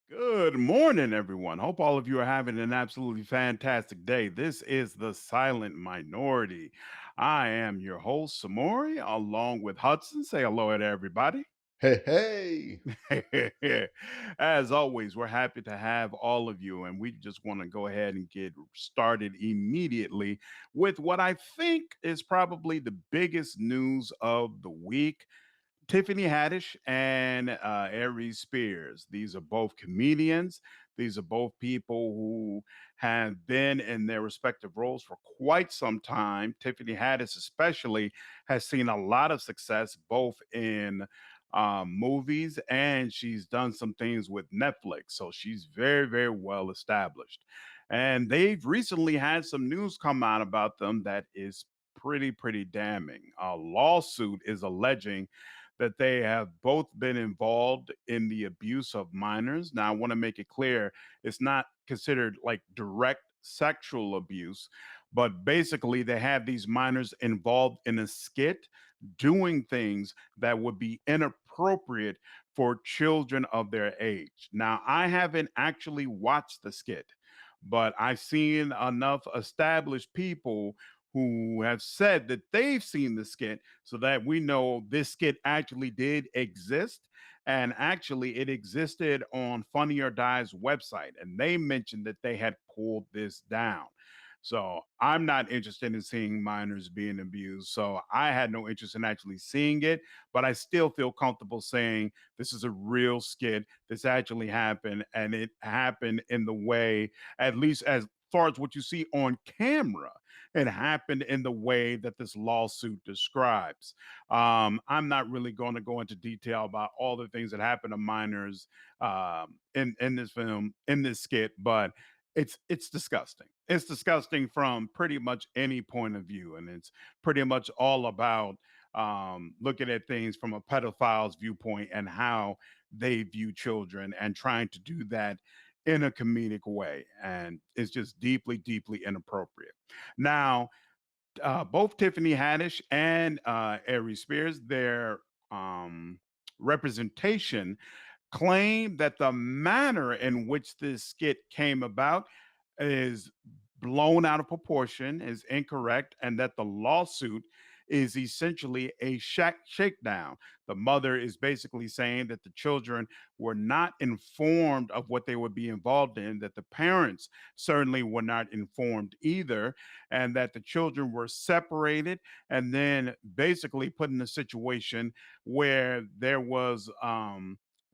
Good morning, everyone. Hope all of you are having an absolutely fantastic day. This is the Silent Minority. I am your host, Samori, along with Hudson. Say hello to everybody. Hey, hey. As always, we're happy to have all of you, and we just want to go ahead and get started immediately with what I think is probably the biggest news of the week. Tiffany Haddish and Aries Spears. These are both comedians. These are both people who have been in their respective roles for quite some time. Tiffany Haddish, especially, has seen a lot of success both in movies and she's done some things with Netflix. So she's very, very well established. And they've recently had some news come out about them that is pretty damning. A lawsuit is alleging that they have both been involved in the abuse of minors. Now, I want to make it clear it's not considered like direct sexual abuse, but basically they have these minors involved in a skit doing things that would be inappropriate for children of their age. Now, I haven't actually watched the skit, but I've seen enough established people who have said that they've seen the skit so that we know this skit actually did exist. And actually, it existed on Funny or Die's website, and they mentioned that they had pulled this down. So I'm not interested in seeing minors being abused. So I had no interest in actually seeing it, but I still feel comfortable saying this is a real skit. This actually happened, and it happened in the way, at least as far as what you see on camera, it happened in the way that this lawsuit describes. I'm not really going to go into detail about all the things that happen to minors in this film, in this skit, but it's disgusting. It's disgusting from pretty much any point of view, and it's pretty much all about looking at things from a pedophile's viewpoint and how they view children and trying to do that in a comedic way, and it's just deeply inappropriate. Now, both Tiffany Haddish and Aries Spears, their representation claim that the manner in which this skit came about is blown out of proportion, is incorrect, and that the lawsuit is essentially a shakedown. The mother is basically saying that the children were not informed of what they would be involved in, that the parents certainly were not informed either, and that the children were separated and then basically put in a situation where there was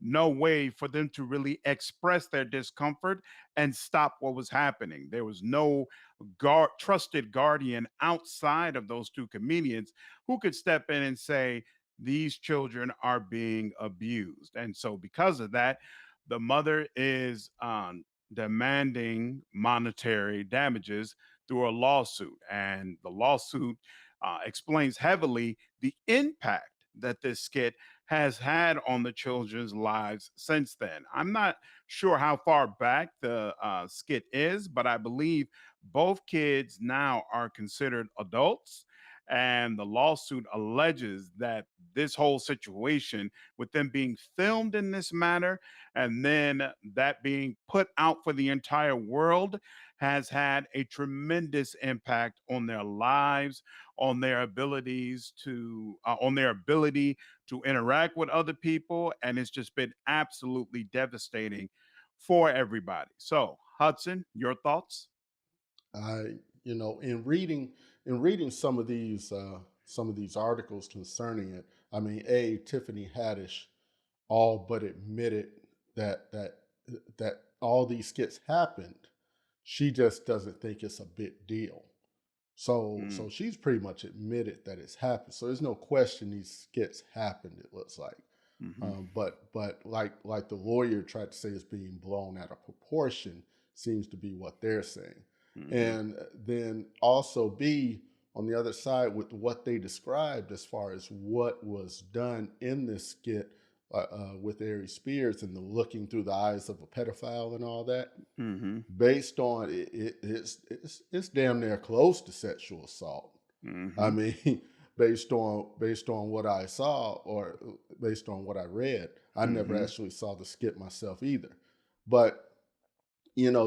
no way for them to really express their discomfort and stop what was happening. There was no trusted guardian outside of those two comedians who could step in and say, these children are being abused. And so, because of that, the mother is demanding monetary damages through a lawsuit. And the lawsuit explains heavily the impact that this skit has had on the children's lives since then. I'm not sure how far back the skit is, but I believe both kids now are considered adults. And the lawsuit alleges that this whole situation, with them being filmed in this manner and then that being put out for the entire world, has had a tremendous impact on their lives, on their ability to interact with other people, and it's just been absolutely devastating for everybody. So, Hudson, your thoughts? I, in reading some of these articles concerning it, I mean, Tiffany Haddish all but admitted that all these skits happened. She just doesn't think it's a big deal. So Mm, she's pretty much admitted that it's happened. So there's no question these skits happened. It looks like. mhm, But like the lawyer tried to say, it's being blown out of proportion. Seems to be what they're saying. mhm, And then also B, on the other side, with what they described as far as what was done in this skit with Aries Spears and the looking through the eyes of a pedophile and all that, mhm, based on it's damn near close to sexual assault. I mhm, mean, based on what I saw or based on what I read, I never mhm, actually saw the skit myself either. But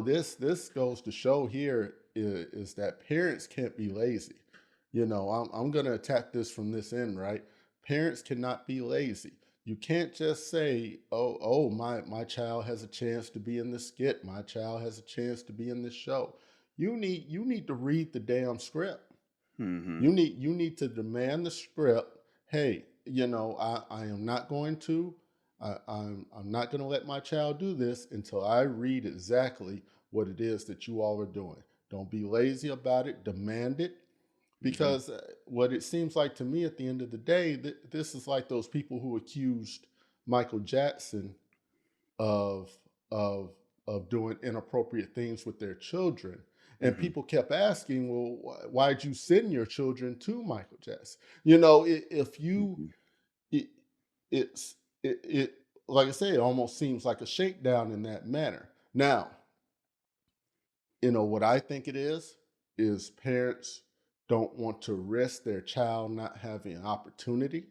this goes to show here is that parents can't be lazy. I'm going to attack this from this end, right? Parents cannot be lazy. You can't just say, "Oh, my child has a chance to be in this skit. My child has a chance to be in this show." You need to read the damn script. Hmm. You need to demand the script. Hey, I am not going to. I'm not going to let my child do this until I read exactly what it is that you all are doing. Don't be lazy about it. Demand it, Hmm. because what it seems like to me at the end of the day, this is like those people who accused Michael Jackson of of doing inappropriate things with their children. And Hmm. people kept asking, well, why'd you send your children to Michael Jackson? If you Hmm. it, it's it like I say, it almost seems like a shakedown in that manner. Now, what I think it is parents don't want to risk their child not having an opportunity.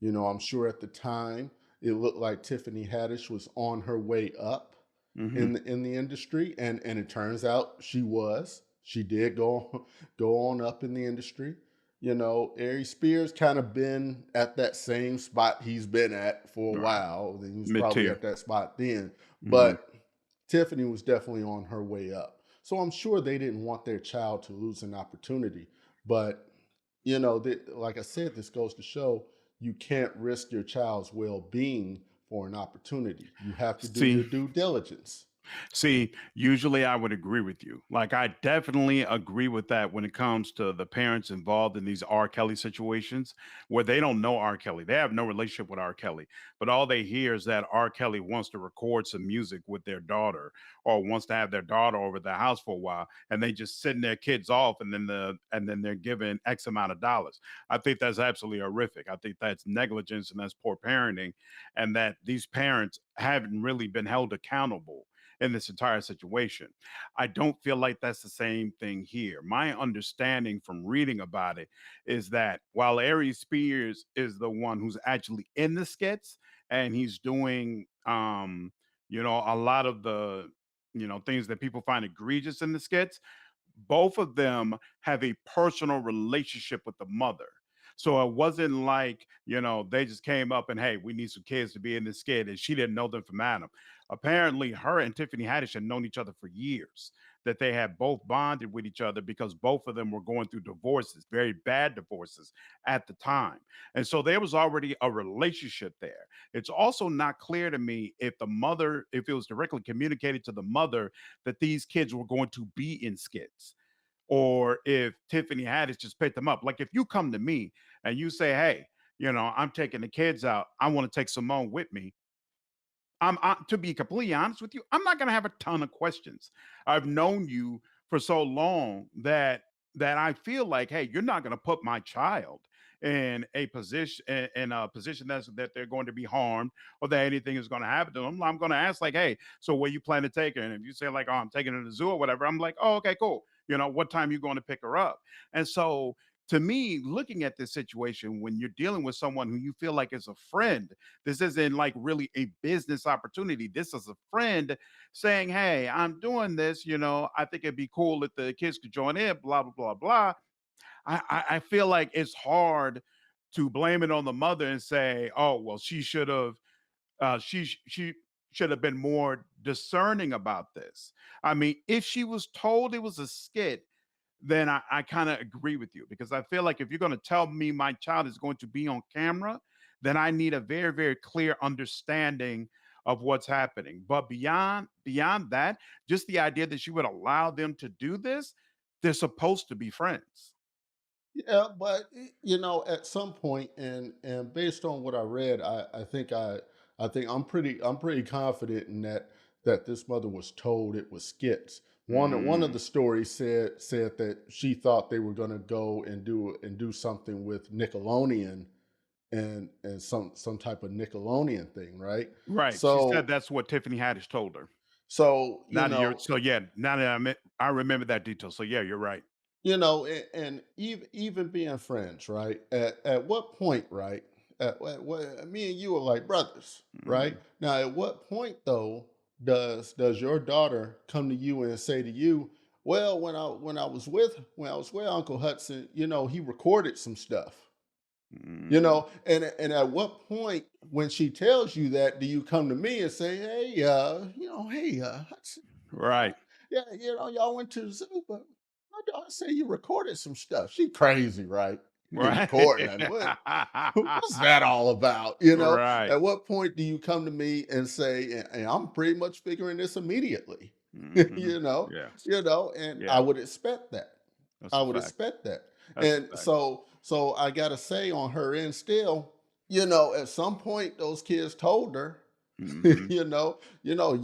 I'm sure at the time it looked like Tiffany Haddish was on her way up Hmm. in the industry, and it turns out she was. She did go on up in the industry. Aries Spears kind of been at that same spot he's been at for a Right. while. He was Mid probably tier. at that spot then, Hmm. but Tiffany was definitely on her way up. So I'm sure they didn't want their child to lose an opportunity. But, like I said, this goes to show you can't risk your child's well being for an opportunity. You have to do your See, due diligence. See, usually I would agree with you. Like, I definitely agree with that when it comes to the parents involved in these R. Kelly situations where they don't know R. Kelly. They have no relationship with R. Kelly, but all they hear is that R. Kelly wants to record some music with their daughter or wants to have their daughter over at their house for a while, and they just send their kids off, and then they're given X amount of dollars. I think that's absolutely horrific. I think that's negligence and that's poor parenting, and that these parents haven't really been held accountable in this entire situation. I don't feel like that's the same thing here. My understanding from reading about it is that while Aries Spears is the one who's actually in the skits and he's doing a lot of the things that people find egregious in the skits, both of them have a personal relationship with the mother. So it wasn't like, they just came up and, hey, we need some kids to be in this skit. And she didn't know them from Adam. Apparently, her and Tiffany Haddish had known each other for years, that they had both bonded with each other because both of them were going through divorces, very bad divorces at the time. And so there was already a relationship there. It's also not clear to me if it was directly communicated to the mother that these kids were going to be in skits or if Tiffany Haddish just picked them up. Like if you come to me and you say, "Hey, I'm taking the kids out. I want to take Simone with me." To be completely honest with you, I'm not going to have a ton of questions. I've known you for so long that I feel like, hey, you're not going to put my child in a position that they're going to be harmed or that anything is going to happen to them. I'm going to ask like, hey, so where you plan to take her? And if you say like, oh, I'm taking her to the zoo or whatever, I'm like, oh, okay, cool. What time you going to pick her up? And so to me, looking at this situation, when you're dealing with someone who you feel like is a friend, this isn't like really a business opportunity. This is a friend saying, "Hey, I'm doing this. I think it'd be cool if the kids could join in." Blah blah blah blah. I feel like it's hard to blame it on the mother and say, "Oh, well, she should have been more discerning about this." I mean, if she was told it was a skit, then I kind of agree with you because I feel like if you're going to tell me my child is going to be on camera, then I need a very, very clear understanding of what's happening. But beyond that, just the idea that she would allow them to do this, they're supposed to be friends. Yeah, but at some point, and based on what I read, I think I'm pretty confident in that this mother was told it was skits. One of Mm, the stories said that she thought they were going to go and do something with Nickelodeon and some type of Nickelodeon thing, right? right. She said So that's what Tiffany Haddish told her. so Now that you're so yeah, now that I remember that detail. So yeah, you're right. and even being friends, right? At what point, right? Me and you are like brothers, right? Mm, Now, at what point though? does your daughter come to you and say to you, well, when I was with Uncle Hudson, he recorded some stuff. Mhm. And at what point when she tells you that do you come to me and say, hey, hey, Hudson, Right. yeah, y'all went to the zoo, but my daughter say you recorded some stuff. She crazy, right? You didn't Right. record nothing. What's that all about? Right. At what point do you come to me and say, and I'm pretty much figuring this immediately, Mhm. Yes. and I Yeah. would expect that. That's I a would fact. expect that. That's a And fact. so I gotta say on her end still, at some point those kids told her, Mhm.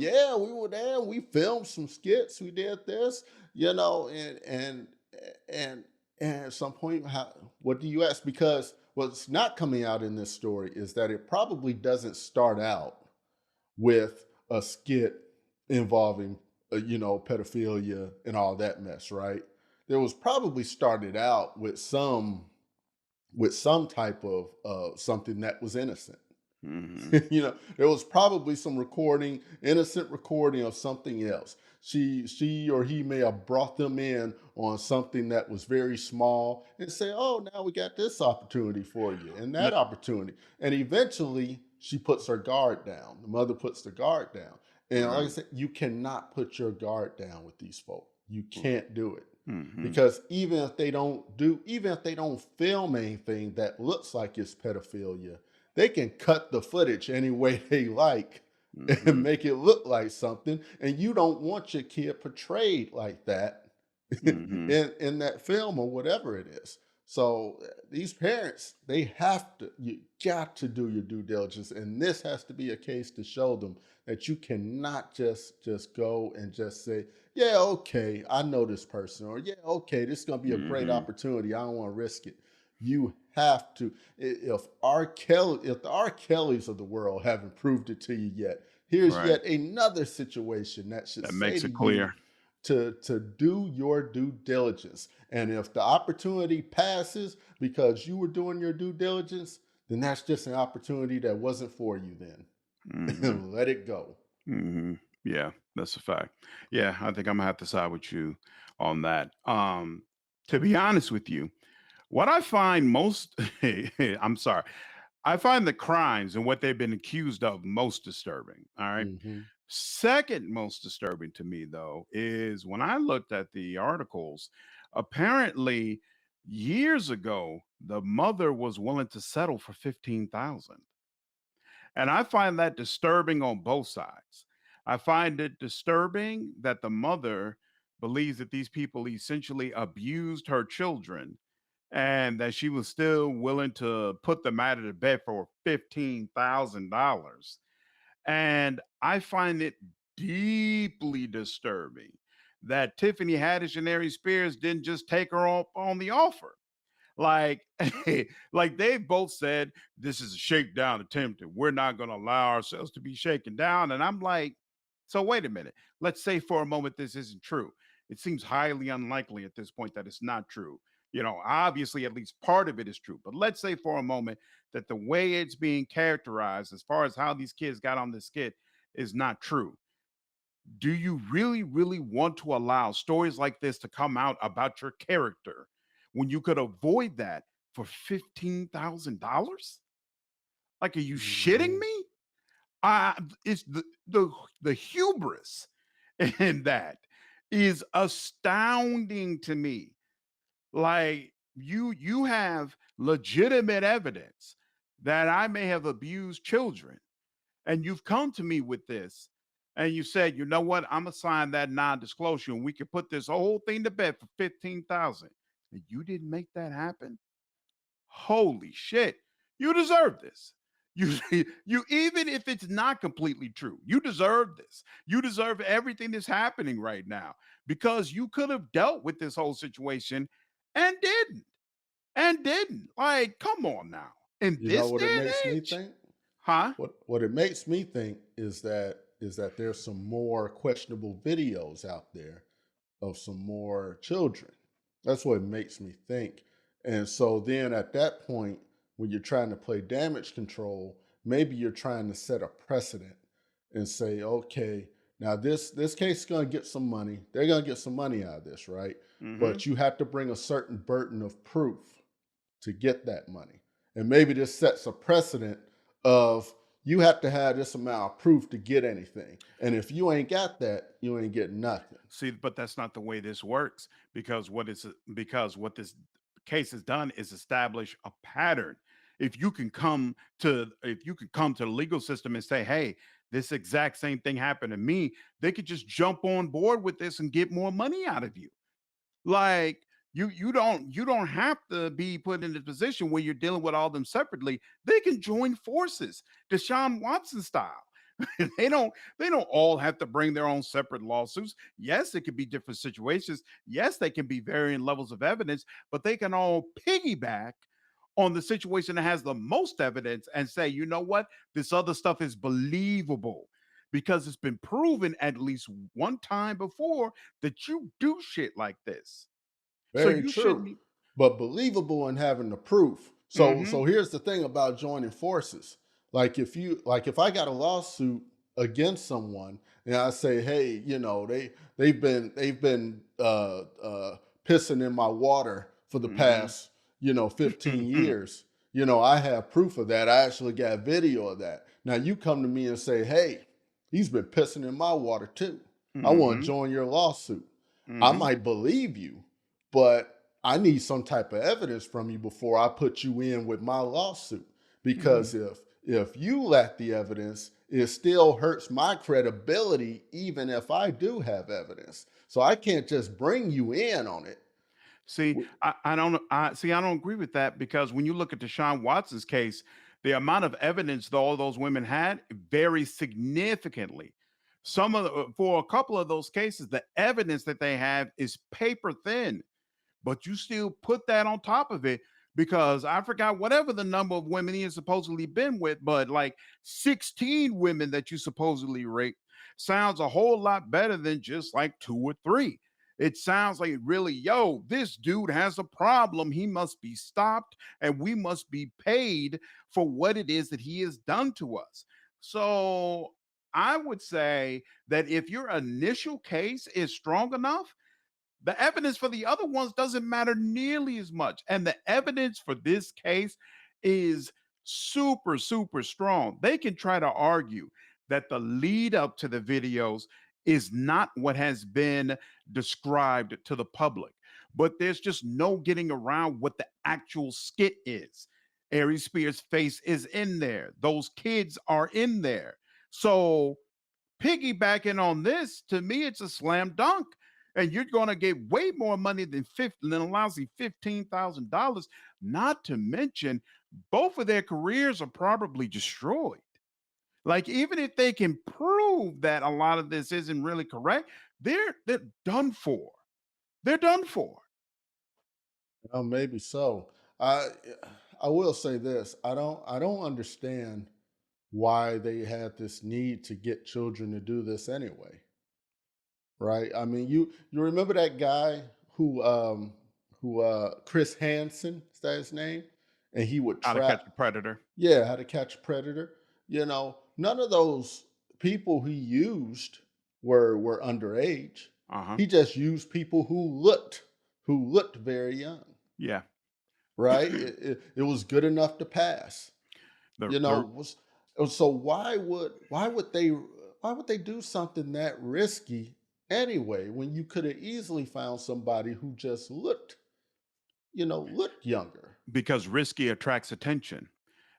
yeah, we were there, we filmed some skits, we did this, and and at some point, what do you ask? Because what's not coming out in this story is that it probably doesn't start out with a skit involving, pedophilia and all that mess, right? There was probably started out with some type of something that was innocent. Mhm. There was probably some innocent recording of something else. She or he may have brought them in on something that was very small and say, "Oh, now we got this opportunity for you and that Let opportunity." And eventually, she puts her guard down. The mother puts the guard down. And like I Right. said, you cannot put your guard down with these folk. You can't do it. Mhm. Because even if they don't film anything that looks like it's pedophilia, they can cut the footage any way they like and Mhm. make it look like something. And you don't want your kid portrayed like that Mhm. in that film or whatever it is. So these parents, you got to do your due diligence. And this has to be a case to show them that you cannot just go and just say, yeah, okay, I know this person, or yeah, okay, this is gonna be a great Mhm. opportunity. I don't want to risk it. You have to. If the R. Kellys of the world haven't proved it to you yet, here's Right. yet another situation that should That say makes to it you clear. to do your due diligence. And if the opportunity passes because you were doing your due diligence, then that's just an opportunity that wasn't for you Mhm. then. Let it go. Mhm. Yeah, that's a fact. Yeah, I think I'm gonna have to side with you on that. To be honest with you, what I find most I'm sorry. I find the crimes and what they've been accused of most disturbing. All right. Hmm. Second most disturbing to me though is when I looked at the articles, apparently years ago the mother was willing to settle for 15,000. And I find that disturbing on both sides. I find it disturbing that the mother believes that these people essentially abused her children and that she was still willing to put them out of the bed for $15,000. And I find it deeply disturbing that Tiffany Haddish and Aries Spears didn't just take her up on the offer. Like, like they both said, this is a shakedown attempt, and we're not going to allow ourselves to be shaken down. And I'm like, so wait a minute. Let's say for a moment this isn't true. It seems highly unlikely at this point that it's not true. Obviously, at least part of it is true. But let's say for a moment that the way it's being characterized, as far as how these kids got on this skit, is not true. Do you really, really want to allow stories like this to come out about your character when you could avoid that for $15,000? Like, are you shitting Hmm. me? It's the hubris in that is astounding to me. Like, you have legitimate evidence that I may have abused children, and you've come to me with this, and you said, you know what, I'm gonna sign that non-disclosure and we can put this whole thing to bed for 15,000, and you didn't make that happen. Holy shit, you deserve this. You you, even if it's not completely true, you deserve this. You deserve everything that's happening right now, because you could have dealt with this whole situation and didn't. Like, come on now, in You know this what day it and makes me age. think? Huh? What it makes me think is that there's some more questionable videos out there of some more children. That's what it makes me think. And so then at that point, when you're trying to play damage control, maybe you're trying to set a precedent and say, okay, now this case is going to get some money. They're going to get some money out of this, right? Hmm. But you have to bring a certain burden of proof to get that money. And maybe this sets a precedent of you have to have this amount of proof to get anything. And if you ain't got that, you ain't getting nothing. See, but that's not the way this works, because what this case has done is establish a pattern. If you can come to the legal system and say, "Hey, this exact same thing happened to me," they could just jump on board with this and get more money out of you. Like, you don't have to be put in a position where you're dealing with all them separately. They can join forces, Deshaun Watson style. They don't all have to bring their own separate lawsuits. Yes, it could be different situations. Yes, they can be varying levels of evidence, but they can all piggyback on the situation that has the most evidence and say, you know what, this other stuff is believable because it's been proven at least one time before that you do shit like this. So Very you true, shouldn't. but believable in having the proof. Mm-hmm. So here's the thing about joining forces. Like if I got a lawsuit against someone and I say, hey, you know, they've been pissing in my water for the Mm-hmm. past, 15 years. I have proof of that. I actually got video of that. Now you come to me and say, hey, he's been pissing in my water too. I want to Mm-hmm. join your lawsuit. I Mm-hmm. might believe you, but I need some type of evidence from you before I put you in with my lawsuit. Mm-hmm. Because if you lack the evidence, it still hurts my credibility, even if I do have evidence. So I can't just bring you in on it. See, I don't agree with that because when you look at Deshaun Watson's case, the amount of evidence that all those women had varies significantly. For a couple of those cases, the evidence that they have is paper thin, but you still put that on top of it because I forgot whatever the number of women he has supposedly been with, but like 16 women that you supposedly raped sounds a whole lot better than just like two or three. It sounds like really, yo, this dude has a problem. He must be stopped and we must be paid for what it is that he has done to us. So I would say that if your initial case is strong enough, the evidence for the other ones doesn't matter nearly as much. And the evidence for this case is super, super strong. They can try to argue that the lead up to the videos is not what has been described to the public, but there's just no getting around what the actual skit is. Aries Spears' face is in there, those kids are in there. So piggybacking on this, to me, it's a slam dunk. And you're going to get way more money than a lousy $15,000. Not to mention, both of their careers are probably destroyed. Like, even if they can prove that a lot of this isn't really correct, they're done for. They're done for. Maybe so. I I will say this. I don't understand why they had this need to get children to do this anyway. Right? I mean, you remember that guy who Chris Hansen, is that his name? And he would How to Catch trap, a Predator. yeah, how to catch a predator. None of those people he used were underage. Uh huh. He just used people who looked very young, Yeah. right? It was good enough to pass. the You know, the was so why would they do something that risky anyway when you could have easily found somebody who just looked younger. because risky attracts attention.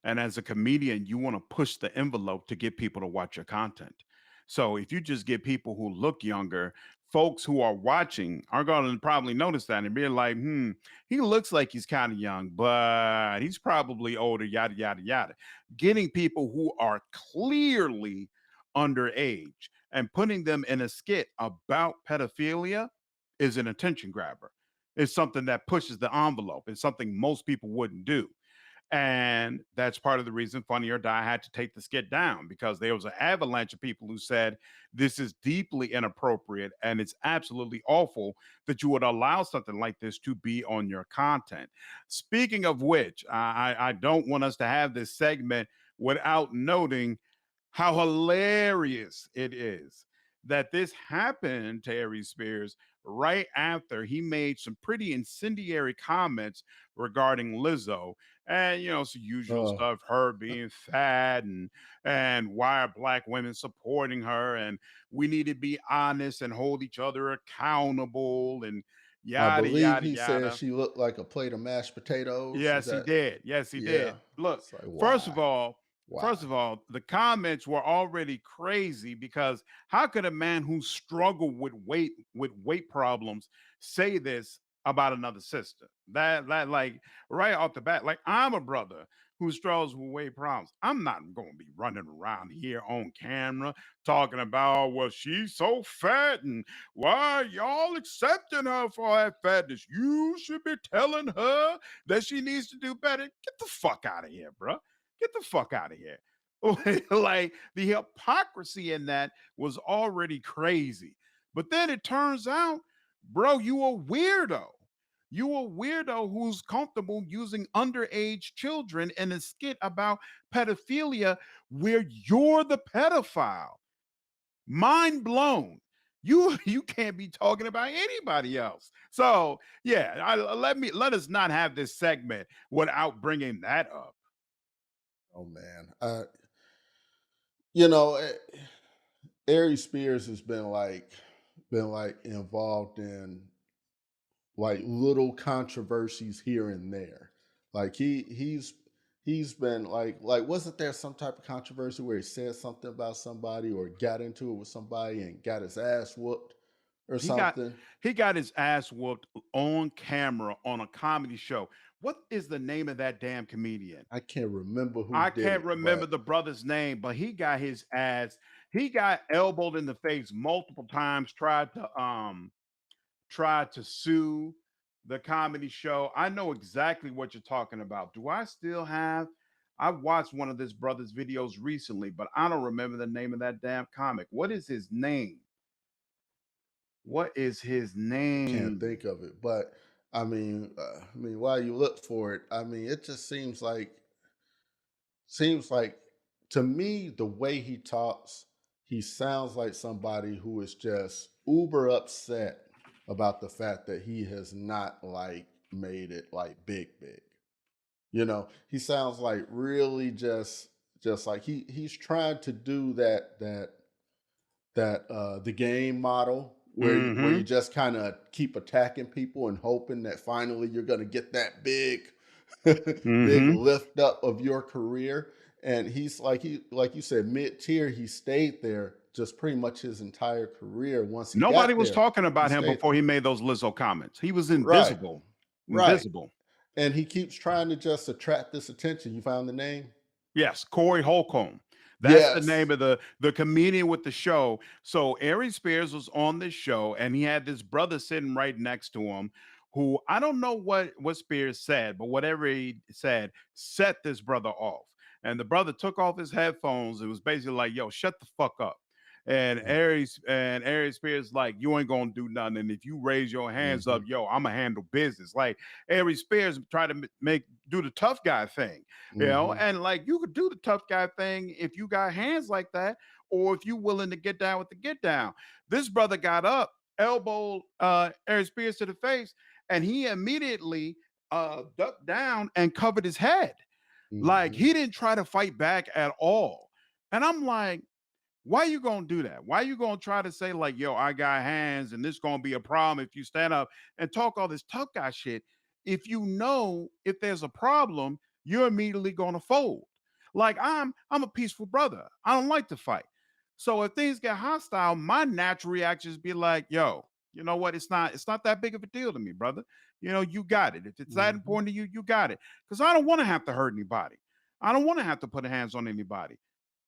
And as a comedian, you want to push the envelope to get people to watch your content. So if you just get people who look younger, folks who are watching are going to probably notice that and be like, he looks like he's kind of young, but he's probably older, yada, yada, yada. Getting people who are clearly underage and putting them in a skit about pedophilia is an attention grabber. It's something that pushes the envelope. It's something most people wouldn't do. And that's part of the reason Funny or Die had to take the skit down because there was an avalanche of people who said this is deeply inappropriate and it's absolutely awful that you would allow something like this to be on your content. Speaking of which, I don't want us to have this segment without noting how hilarious it is that this happened to Aries Spears right after he made some pretty incendiary comments regarding Lizzo. And it's the usual Uh, stuff, her being fat and why are black women supporting her, and we need to be honest and hold each other accountable, and I yada believe yada he said yada. she looked like a plate of mashed potatoes. Is Yes, he that did. Yes, he did. yeah? Look, It's like first why? of all, first Why? of all, the comments were already crazy because how could a man who struggled with weight problems say this about another sister? That like right off the bat, like I'm a brother who struggles with weight problems. I'm not going to be running around here on camera talking about, well, she's so fat and why are y'all accepting her for her fatness? You should be telling her that she needs to do better. Get the fuck out of here, bro. Get the fuck out of here. Like the hypocrisy in that was already crazy. But then it turns out, bro, you a weirdo. You a weirdo who's comfortable using underage children in a skit about pedophilia where you're the pedophile. Mind blown. You can't be talking about anybody else. So yeah, let us not have this segment without bringing that up. Oh man, you know, Aries Spears has been like involved in like little controversies here and there. Like he's been like wasn't there some type of controversy where he said something about somebody or got into it with somebody and got his ass whooped or He got something? he got his ass whooped on camera on a comedy show. What is the name of that damn comedian? I can't remember who I did can't it, remember but the brother's name, but he got elbowed in the face multiple times, tried to sue the comedy show. I know exactly what you're talking about. Do I still have? I watched one of this brother's videos recently, but I don't remember the name of that damn comic. What is his name? What is his can't name? think of it. But I mean, while you look for it, I mean, it just seems like to me the way he talks, he sounds like somebody who is just uber upset about the fact that he has not like made it like big. You know, he sounds like really just like he's trying to do that the game model where you Mm-hmm. just kind of keep attacking people and hoping that finally you're going to get that big big Mm-hmm. lift up of your career. And he's like you said, mid-tier, he stayed there just pretty much his entire career. Once he Nobody got was there, talking he about him stayed before he made those Lizzo comments. He was right, invisible. right. Invisible. And he keeps trying to just attract this attention. You found the name? Yes, Corey Holcomb. That's the Yes. name of the comedian with the show. So Aries Spears was on this show, and he had this brother sitting right next to him, who I don't know what Spears said, but whatever he said set this brother off. And the brother took off his headphones. It was basically like, "Yo, shut the fuck up." And Aries Spears like, "You ain't gonna do nothing. And if you raise your hands up, Mhm. yo, I'ma handle business." Like Aries Spears tried to make do the tough guy thing, Mhm. and like you could do the tough guy thing if you got hands like that, or if you willing to get down with the get down. This brother got up, elbowed Eric Spears to the face, and he immediately ducked down and covered his head. Like Mhm. he didn't try to fight back at all. And I'm like, why you gonna do that? Why you gonna try to say like, yo, I got hands and this gonna be a problem if you stand up and talk all this tough guy shit? If you know if there's a problem, you're immediately gonna fold. Like I'm a peaceful brother. I don't like to fight. So if things get hostile, my natural reaction is be like, yo, you know what? It's not that big of a deal to me, brother. You got it. If it's that Mhm. important to you, you got it. Because I don't want to have to hurt anybody. I don't want to have to put hands on anybody.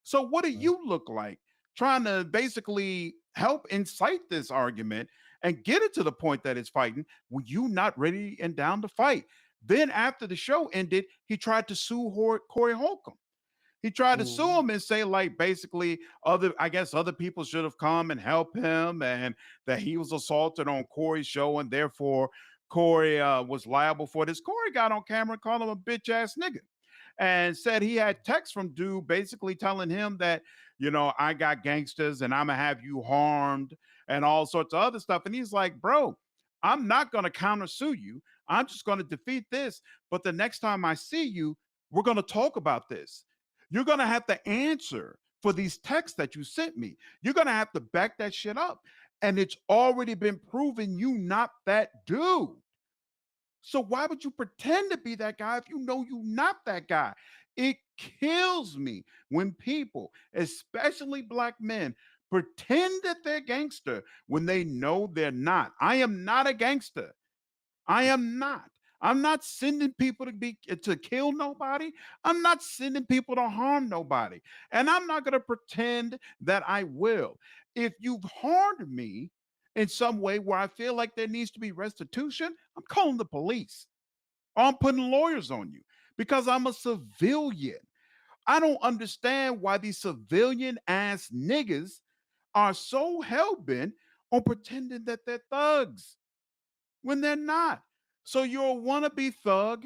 So what do Uh, you look like trying to basically help incite this argument and get it to the point that it's fighting when you not ready and down to fight? Then after the show ended, he tried to sue Corey Holcomb. He tried to sue mhm. him and say, like, basically, I guess other people should have come and helped him, and that he was assaulted on Corey's show, and therefore Corey was liable for this. Corey got on camera and called him a bitch ass nigga. and said he had text from dude basically telling him that, I got gangsters and I'm gonna have you harmed and all sorts of other stuff. And he's like, bro, I'm not gonna countersue you. I'm just gonna defeat this. But the next time I see you, we're gonna talk about this. You're gonna have to answer for these texts that you sent me. You're gonna have to back that shit up. And it's already been proven you not that dude. So why would you pretend to be that guy if you know you're not that guy? It kills me when people, especially black men, pretend that they're gangster when they know they're not. I am not a gangster. I am not. I'm not sending people to kill nobody. I'm not sending people to harm nobody. And I'm not going to pretend that I will. If you've harmed me in some way where I feel like there needs to be restitution, I'm calling the police. Or I'm putting lawyers on you because I'm a civilian. I don't understand why these civilian ass niggas are so hell bent on pretending that they're thugs when they're not. So you're a wannabe thug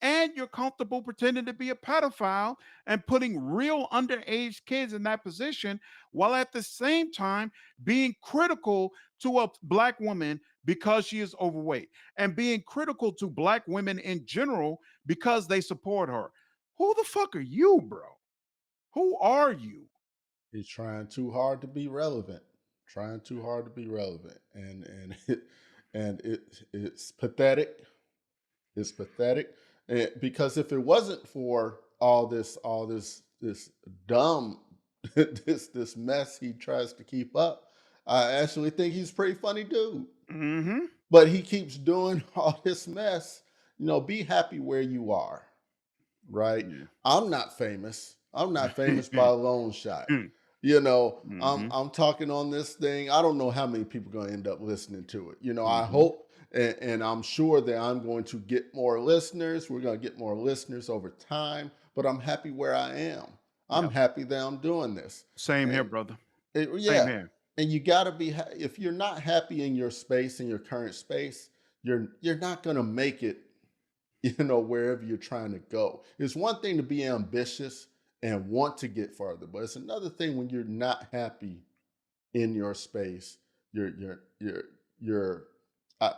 and you're comfortable pretending to be a pedophile and putting real underage kids in that position while at the same time being critical to a black woman because she is overweight and being critical to black women in general because they support her. Who the fuck are you, bro? Who are you? He's trying too hard to be relevant, trying too hard to be relevant, and it's pathetic. It's pathetic. Because if it wasn't for all this dumb this mess he tries to keep up, I actually think he's a pretty funny dude. Mm-hmm. But he keeps doing all this mess. Be happy where you are, right? Yeah. I'm not famous. I'm not famous by a long shot. I'm Mm-hmm. I'm talking on this thing. I don't know how many people are going to end up listening to it. I Mm-hmm. hope and I'm sure that I'm going to get more listeners. We're going to get more listeners over time, but I'm happy where I am. I'm Yep. happy that I'm doing this. Same here, And brother. Same yeah, here. and you got to be if you're not happy in your space, in your current space, you're not going to make it, wherever you're trying to go. It's one thing to be ambitious and want to get farther, but it's another thing when you're not happy in your space. You're I,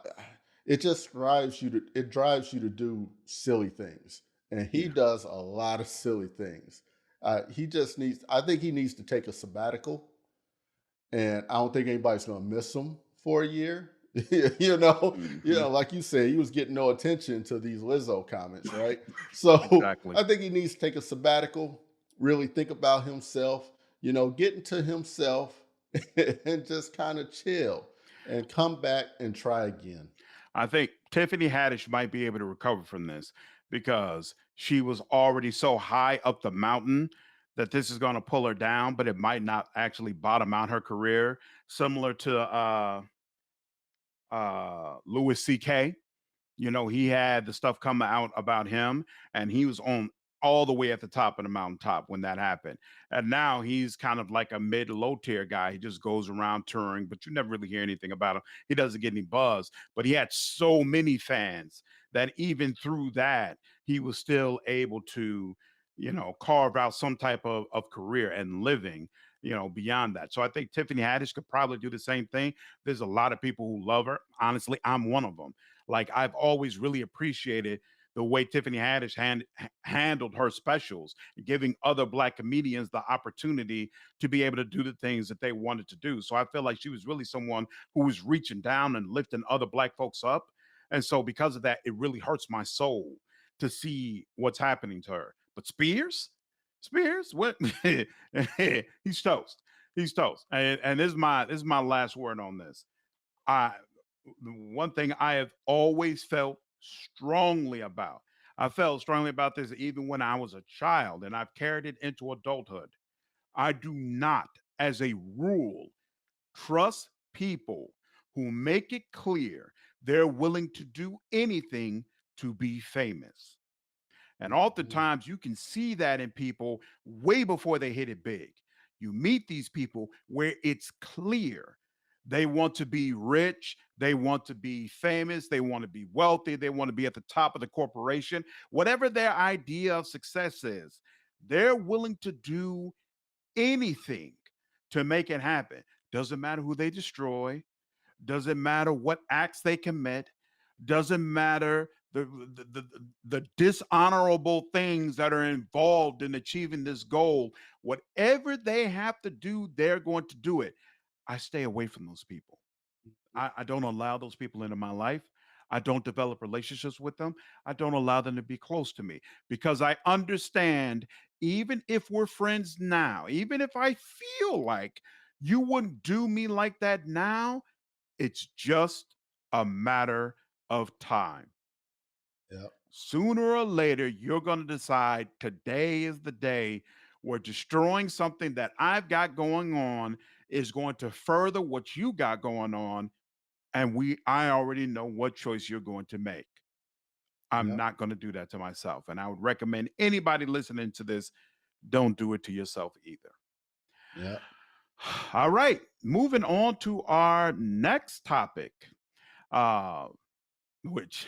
it just drives you to do silly things, and he Yeah. does a lot of silly things. He just needs. I think he needs to take a sabbatical, and I don't think anybody's going to miss him for a year. Mm-hmm. Like you said, he was getting no attention to these Lizzo comments, right? So Exactly. I think he needs to take a sabbatical, really think about himself, get into himself, and just kind of chill and come back and try again. I think Tiffany Haddish might be able to recover from this because she was already so high up the mountain that this is going to pull her down, but it might not actually bottom out her career, similar to Louis C.K. He had the stuff come out about him, and he was on all the way at the top of the mountaintop when that happened. And now he's kind of like a mid low tier guy. He just goes around touring, but you never really hear anything about him. He doesn't get any buzz, but he had so many fans that even through that, he was still able to, carve out some type of career and living. Beyond that. So I think Tiffany Haddish could probably do the same thing. There's a lot of people who love her. Honestly, I'm one of them. Like I've always really appreciated the way Tiffany Haddish handled her specials, giving other black comedians the opportunity to be able to do the things that they wanted to do. So I feel like she was really someone who was reaching down and lifting other black folks up. And so because of that, it really hurts my soul to see what's happening to her. But Spears, what he's toast. He's toast. And this is my last word on this. I one thing I have always felt strongly about. I felt strongly about this even when I was a child, and I've carried it into adulthood. I do not, as a rule, trust people who make it clear they're willing to do anything to be famous. And Mhm. oftentimes you can see that in people way before they hit it big. You meet these people where it's clear They want to be rich. They want to be famous. They want to be wealthy. They want to be at the top of the corporation. Whatever their idea of success is, they're willing to do anything to make it happen. Doesn't matter who they destroy, doesn't matter what acts they commit, doesn't matter the dishonorable things that are involved in achieving this goal. Whatever they have to do, they're going to do it. I stay away from those people. I don't allow those people into my life. I don't develop relationships with them. I don't allow them to be close to me because I understand, even if we're friends now, even if I feel like you wouldn't do me like that now, it's just a matter of time. Yep. Sooner or later, you're going to decide today is the day where destroying something that I've got going on is going to further what you got going on. And I already know what choice you're going to make. I'm Yep. not going to do that to myself. And I would recommend anybody listening to this, don't do it to yourself either. Yep. All right, moving on to our next topic. Uh, which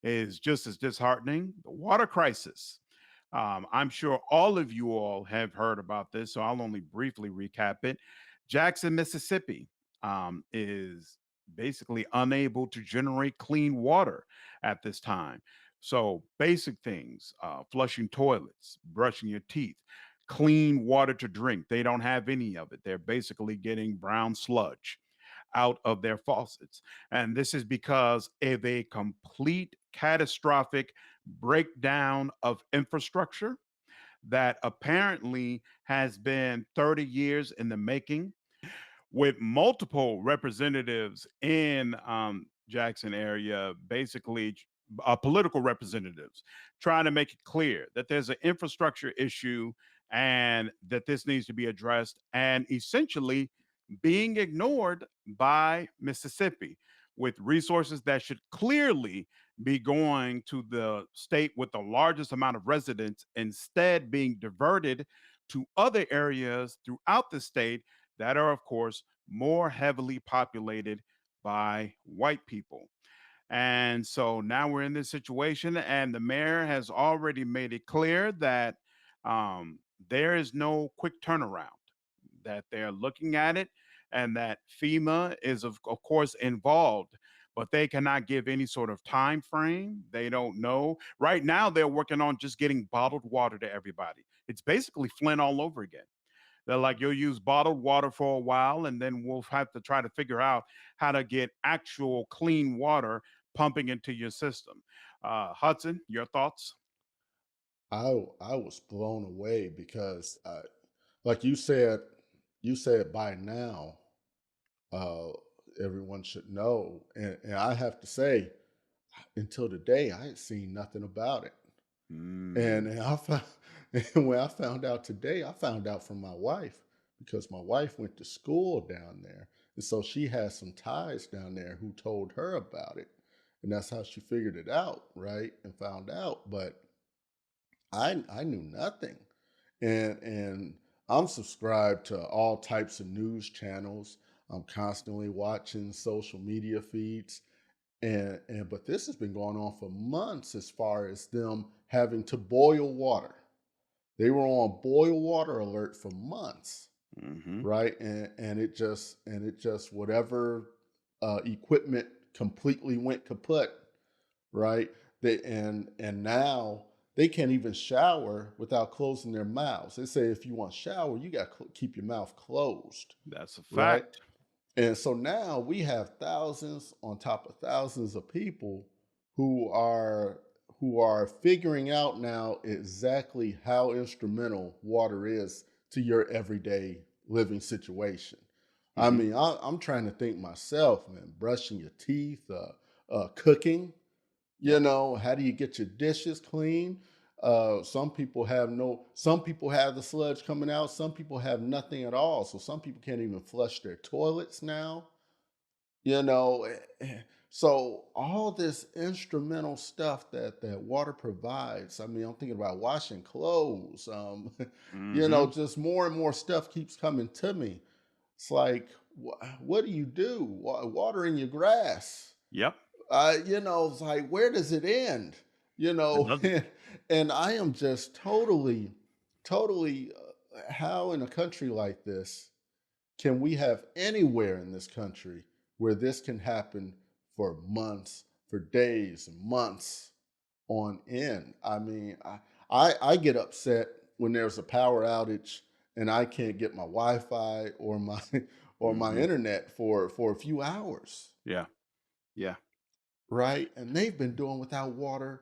is just as disheartening, the water crisis. I'm sure all of you all have heard about this, so I'll only briefly recap it. Jackson, Mississippi is basically unable to generate clean water at this time. So, basic things, flushing toilets, brushing your teeth, clean water to drink, they don't have any of it. They're basically getting brown sludge out of their faucets. And this is because of a complete catastrophic breakdown of infrastructure that apparently has been 30 years in the making, with multiple representatives in Jackson area, basically political representatives, trying to make it clear that there's an infrastructure issue and that this needs to be addressed, and essentially being ignored by Mississippi, with resources that should clearly be going to the state with the largest amount of residents instead being diverted to other areas throughout the state that are, of course, more heavily populated by white people. And so now we're in this situation, and the mayor has already made it clear that there is no quick turnaround, that they're looking at it, and that FEMA is, of course, involved. But they cannot give any sort of time frame. They don't know. Right now, they're working on just getting bottled water to everybody. It's basically Flint all over again. They're like, you'll use bottled water for a while, and then we'll have to try to figure out how to get actual clean water pumping into your system. Hudson, your thoughts? I was blown away because, like you said by now, uh, everyone should know, and I have to say, until today, I ain't seen nothing about it. Mm, And I found, and when I found out today, I found out from my wife because my wife went to school down there, and so she has some ties down there who told her about it, and that's how she figured it out, right? And found out, but I knew nothing. And I'm subscribed to all types of news channels. I'm constantly watching social media feeds. And but this has been going on for months as far as them having to boil water. They were on boil water alert for months, hmm right? And it just whatever equipment completely went kaput, right? And now they can't even shower without closing their mouths. They say if you want to shower, you got to keep your mouth closed, That's a right? fact. And so now we have thousands on top of thousands of people who are who are figuring out now exactly how instrumental water is to your everyday living situation. I hmm mean, I'm trying to think myself, man. Brushing your teeth, cooking, Yep. how do you get your dishes clean? Some people have the sludge coming out, some people have nothing at all. So some people can't even flush their toilets now, you know. So all this instrumental stuff that water provides. I mean, I'm thinking about washing clothes. hmm Just more and more stuff keeps coming to me. It's like, what do you do? Watering your grass. Yep. It's like, where does it end? You It know, doesn't. and I am just totally, how in a country like this can we have anywhere in this country where this can happen for months, for days, and months on end? I mean, I get upset when there's a power outage and I can't get my Wi-Fi or my or my Hmm. internet for a few hours, Yeah. Yeah. right? And they've been doing without water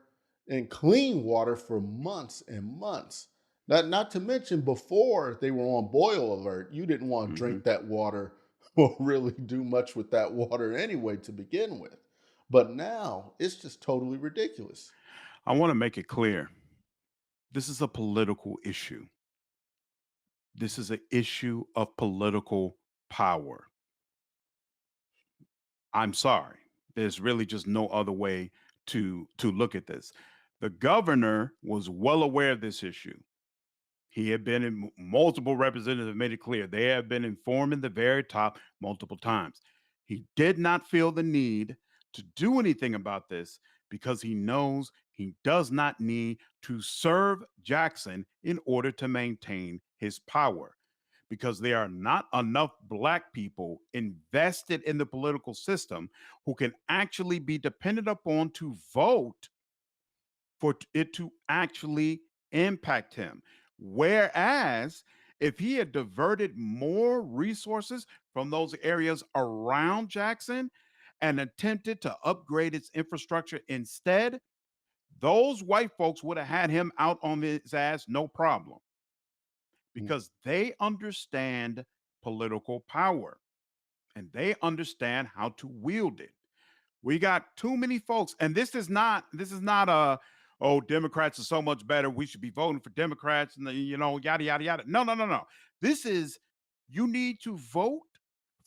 and clean water for months and months. Not to mention before they were on boil alert, you didn't want to Hmm. drink that water or really do much with that water anyway to begin with. But now it's just totally ridiculous. I want to make it clear this is a political issue. This is an issue of political power. I'm sorry. There's really just no other way to look at this. The governor was well aware of this issue. He had been in multiple representatives have made it clear they have been informing the very top multiple times. He did not feel the need to do anything about this because he knows he does not need to serve Jackson in order to maintain his power because there are not enough black people invested in the political system who can actually be depended upon to vote for it to actually impact him. Whereas if he had diverted more resources from those areas around Jackson and attempted to upgrade its infrastructure instead, those white folks would have had him out on his ass no problem Mm. because they understand political power and they understand how to wield it. We got too many folks, and this is not a oh Democrats are so much better. We should be voting for Democrats, and yada yada yada. No, no, no, no. This is you need to vote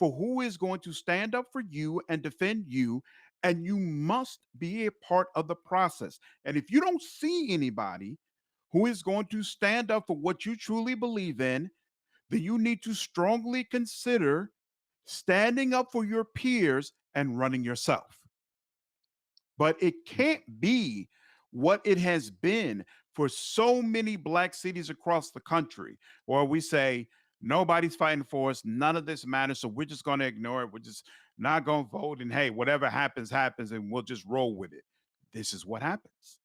for who is going to stand up for you and defend you, and you must be a part of the process. And if you don't see anybody who is going to stand up for what you truly believe in, then you need to strongly consider standing up for your peers and running yourself. But it can't be what it has been for so many black cities across the country, where we say, nobody's fighting for us, none of this matters, so we're just going to ignore it. We're just not going to vote. And hey, whatever happens, happens, and we'll just roll with it. This is what happens.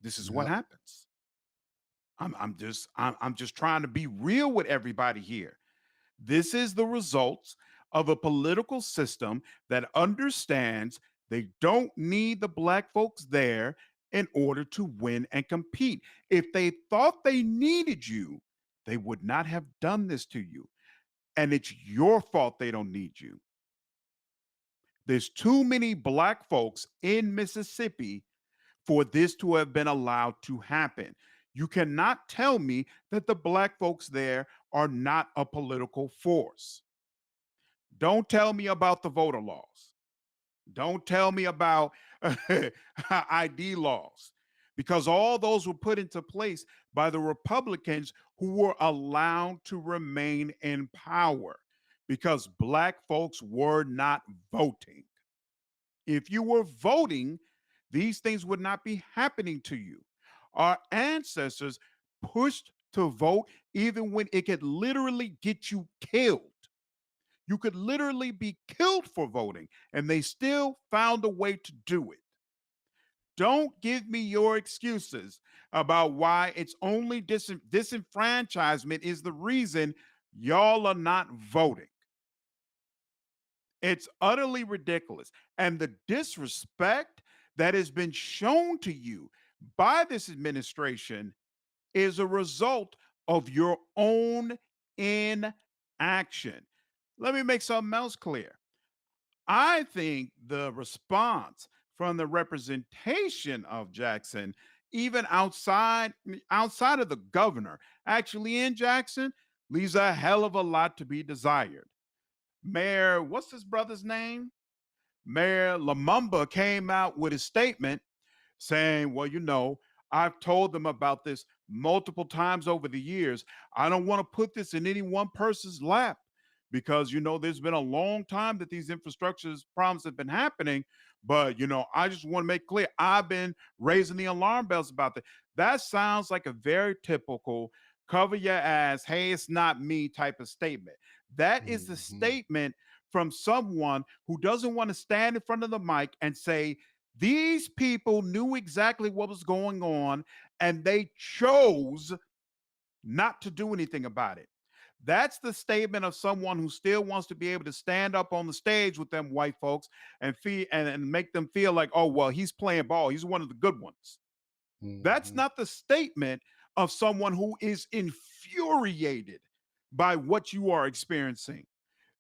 This is what Yep. happens. I'm just trying to be real with everybody here. This is the results of a political system that understands they don't need the black folks there in order to win and compete. If they thought they needed you, they would not have done this to you. And it's your fault they don't need you. There's too many black folks in Mississippi for this to have been allowed to happen. You cannot tell me that the black folks there are not a political force. Don't tell me about the voter laws. Don't tell me about ID laws, because all those were put into place by the Republicans who were allowed to remain in power because black folks were not voting. If you were voting, these things would not be happening to you. Our ancestors pushed to vote even when it could literally get you killed. You could literally be killed for voting, and they still found a way to do it. Don't give me your excuses about why it's only disenfranchisement is the reason y'all are not voting. It's utterly ridiculous. And the disrespect that has been shown to you by this administration is a result of your own inaction. Let me make something else clear. I think the response from the representation of Jackson, even outside of the governor, actually in Jackson, leaves a hell of a lot to be desired. Mayor, what's his brother's name? Mayor Lamumba came out with a statement saying, well, I've told them about this multiple times over the years. I don't want to put this in any one person's lap. because there's been a long time that these infrastructure problems have been happening. But I just want to make clear, I've been raising the alarm bells about that. That sounds like a very typical cover your ass, hey, it's not me type of statement. That is the Hmm. statement from someone who doesn't want to stand in front of the mic and say, these people knew exactly what was going on and they chose not to do anything about it. That's the statement of someone who still wants to be able to stand up on the stage with them white folks and make them feel like, oh, well, he's playing ball. He's one of the good ones. That's Hmm. not the statement of someone who is infuriated by what you are experiencing.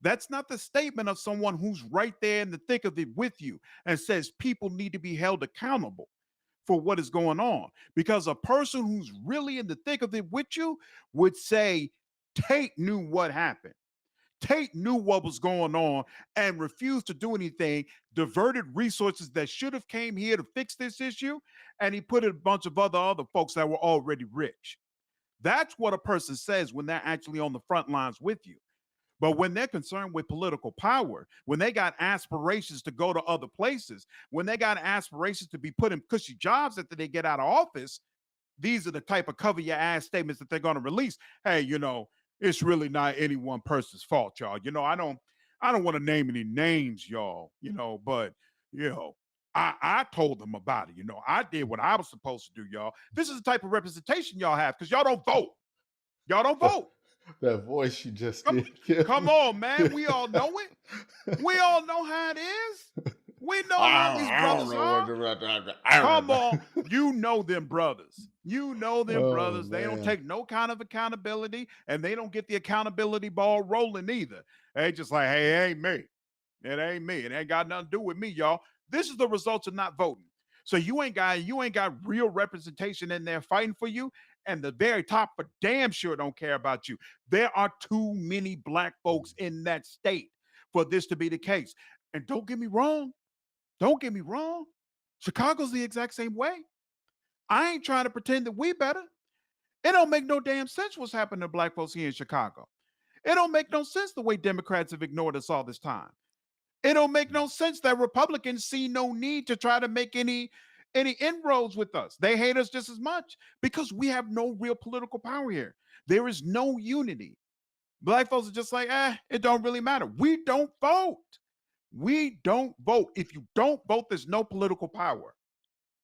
That's not the statement of someone who's right there in the thick of it with you and says people need to be held accountable for what is going on. Because a person who's really in the thick of it with you would say, Tate knew what happened. Tate knew what was going on and refused to do anything, diverted resources that should have came here to fix this issue, and he put in a bunch of other folks that were already rich. That's what a person says when they're actually on the front lines with you. But when they're concerned with political power, when they got aspirations to go to other places, when they got aspirations to be put in cushy jobs after they get out of office, these are the type of cover your ass statements that they're going to release. Hey, it's really not any one person's fault, y'all. I don't want to name any names, y'all, but you know, I told them about it. I did what I was supposed to do, y'all. This is the type of representation y'all have because y'all don't vote. Y'all don't vote. That voice you just Come, did, give come me. on, man. We all know it. We all know how it is. We know how these I don't brothers know what are. Come the. on. You know them brothers. You know them Oh brothers. They don't man. take no kind of accountability and they don't get the accountability ball rolling either. They just like, hey, it ain't me. It ain't me. It ain't got nothing to do with me, y'all. This is the results of not voting. So you ain't got real representation in there fighting for you. And the very top for damn sure don't care about you. There are too many black folks in that state for this to be the case. And don't get me wrong. Don't get me wrong. Chicago's the exact same way. I ain't trying to pretend that we better. It don't make no damn sense what's happening to black folks here in Chicago. It don't make no sense the way Democrats have ignored us all this time. It don't make no sense that Republicans see no need to try to make any inroads with us. They hate us just as much because we have no real political power here. There is no unity. Black folks are just like, it don't really matter. We don't vote. We don't vote. If you don't vote, there's no political power.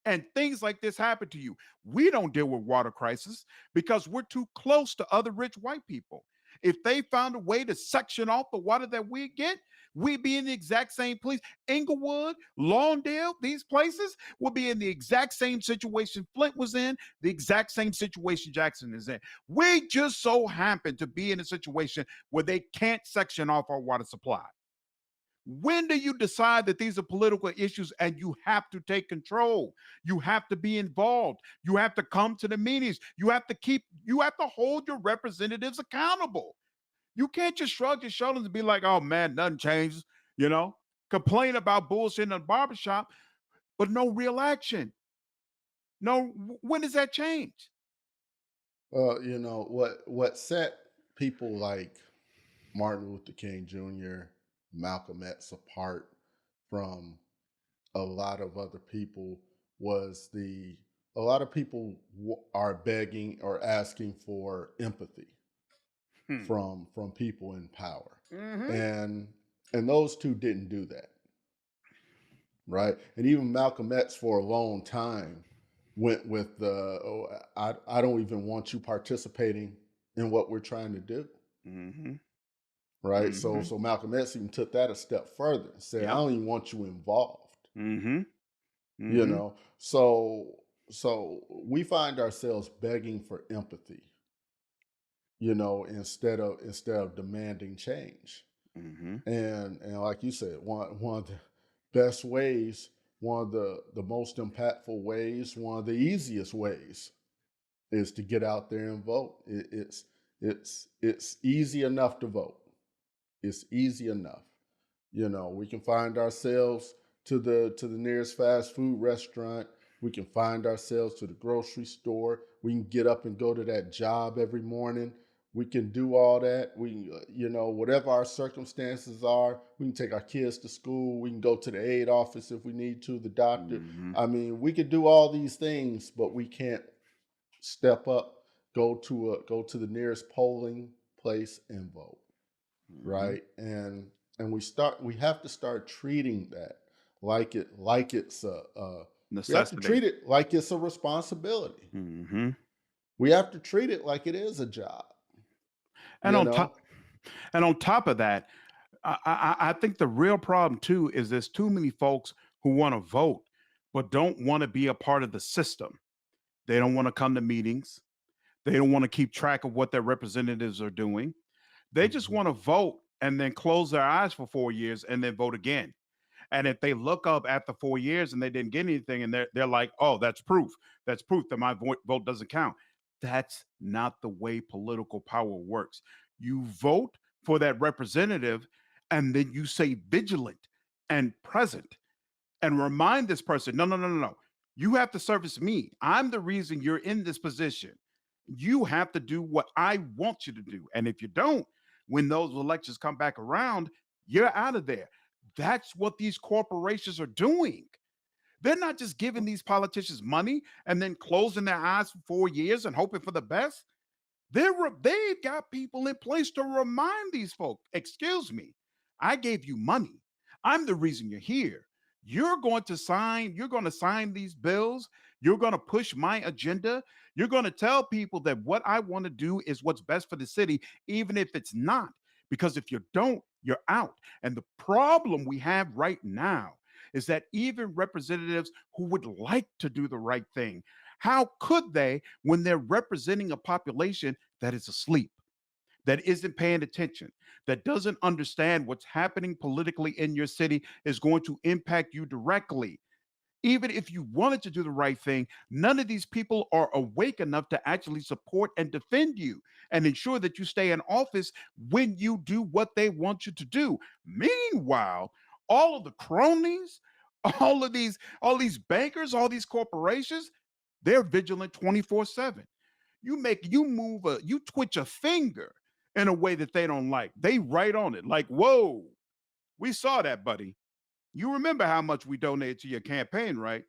And things like this happen to you. We don't deal with water crisis because we're too close to other rich white people. If they found a way to section off the water that we get, we'd be in the exact same place. Inglewood, Lawndale, these places will be in the exact same situation Flint was in, the exact same situation Jackson is in. We just so happen to be in a situation where they can't section off our water supply. When do you decide that these are political issues and you have to take control? You have to be involved. You have to come to the meetings. You have to hold your representatives accountable. You can't just shrug your shoulders and be like, oh man, nothing changes, you know? Complain about bullshit in the barbershop, but no real action. No, when does that change? What set people like Martin Luther King Jr., Malcolm X apart from a lot of other people was the a lot of people are begging or asking for empathy Hmm. from people in power, Mm-hmm. and those two didn't do that, right? And even Malcolm X for a long time went with the I don't even want you participating in what we're trying to do, Mm-hmm. right? So Mm-hmm. so Malcolm X even took that a step further and said, I Yep. don't even want you involved, Mm-hmm. you Mm-hmm. know. So we find ourselves begging for empathy, instead of demanding change. Mm-hmm. And like you said, one of the best ways, one of the most impactful ways, one of the easiest ways is to get out there and vote. It's easy enough to vote. It's easy enough. We can find ourselves to the nearest fast food restaurant. We can find ourselves to the grocery store. We can get up and go to that job every morning. We can do all that. Whatever our circumstances are, we can take our kids to school. We can go to the aid office if we need to, the doctor. Hmm. I mean, we could do all these things, but we can't step up, go to the nearest polling place and vote, Hmm. right? And we have to start treating that like it's a we have to Necessity. treat it like it's a responsibility. Hmm. We have to treat it like it is a job, And you on know? top, and on top of that, I think the real problem too is there's too many folks who want to vote but don't want to be a part of the system. They don't want to come to meetings. They don't want to keep track of what their representatives are doing. They just Mhm. want to vote and then close their eyes for 4 years and then vote again. And if they look up after 4 years and they didn't get anything, and they're like, "Oh, that's proof. That's proof that my vote doesn't count." That's not the way political power works. You vote for that representative, and then you say vigilant and present and remind this person, no, no, no, no, no. You have to service me. I'm the reason you're in this position. You have to do what I want you to do. And if you don't, when those elections come back around, you're out of there. That's what these corporations are doing. They're not just giving these politicians money and then closing their eyes for 4 years and hoping for the best. They've got people in place to remind these folk, excuse me, I gave you money. I'm the reason you're here. You're going to sign these bills. You're going to push my agenda. You're going to tell people that what I want to do is what's best for the city, even if it's not. Because if you don't, you're out. And the problem we have right now is that even representatives who would like to do the right thing, how could they when they're representing a population that is asleep, that isn't paying attention, that doesn't understand what's happening politically in your city is going to impact you directly? Even if you wanted to do the right thing, none of these people are awake enough to actually support and defend you and ensure that you stay in office when you do what they want you to do. Meanwhile, all of the cronies, all these bankers, all these corporations, they're vigilant 24/7. You twitch a finger in a way that they don't like. They write on it like, "Whoa, we saw that, buddy. You remember how much we donated to your campaign, right?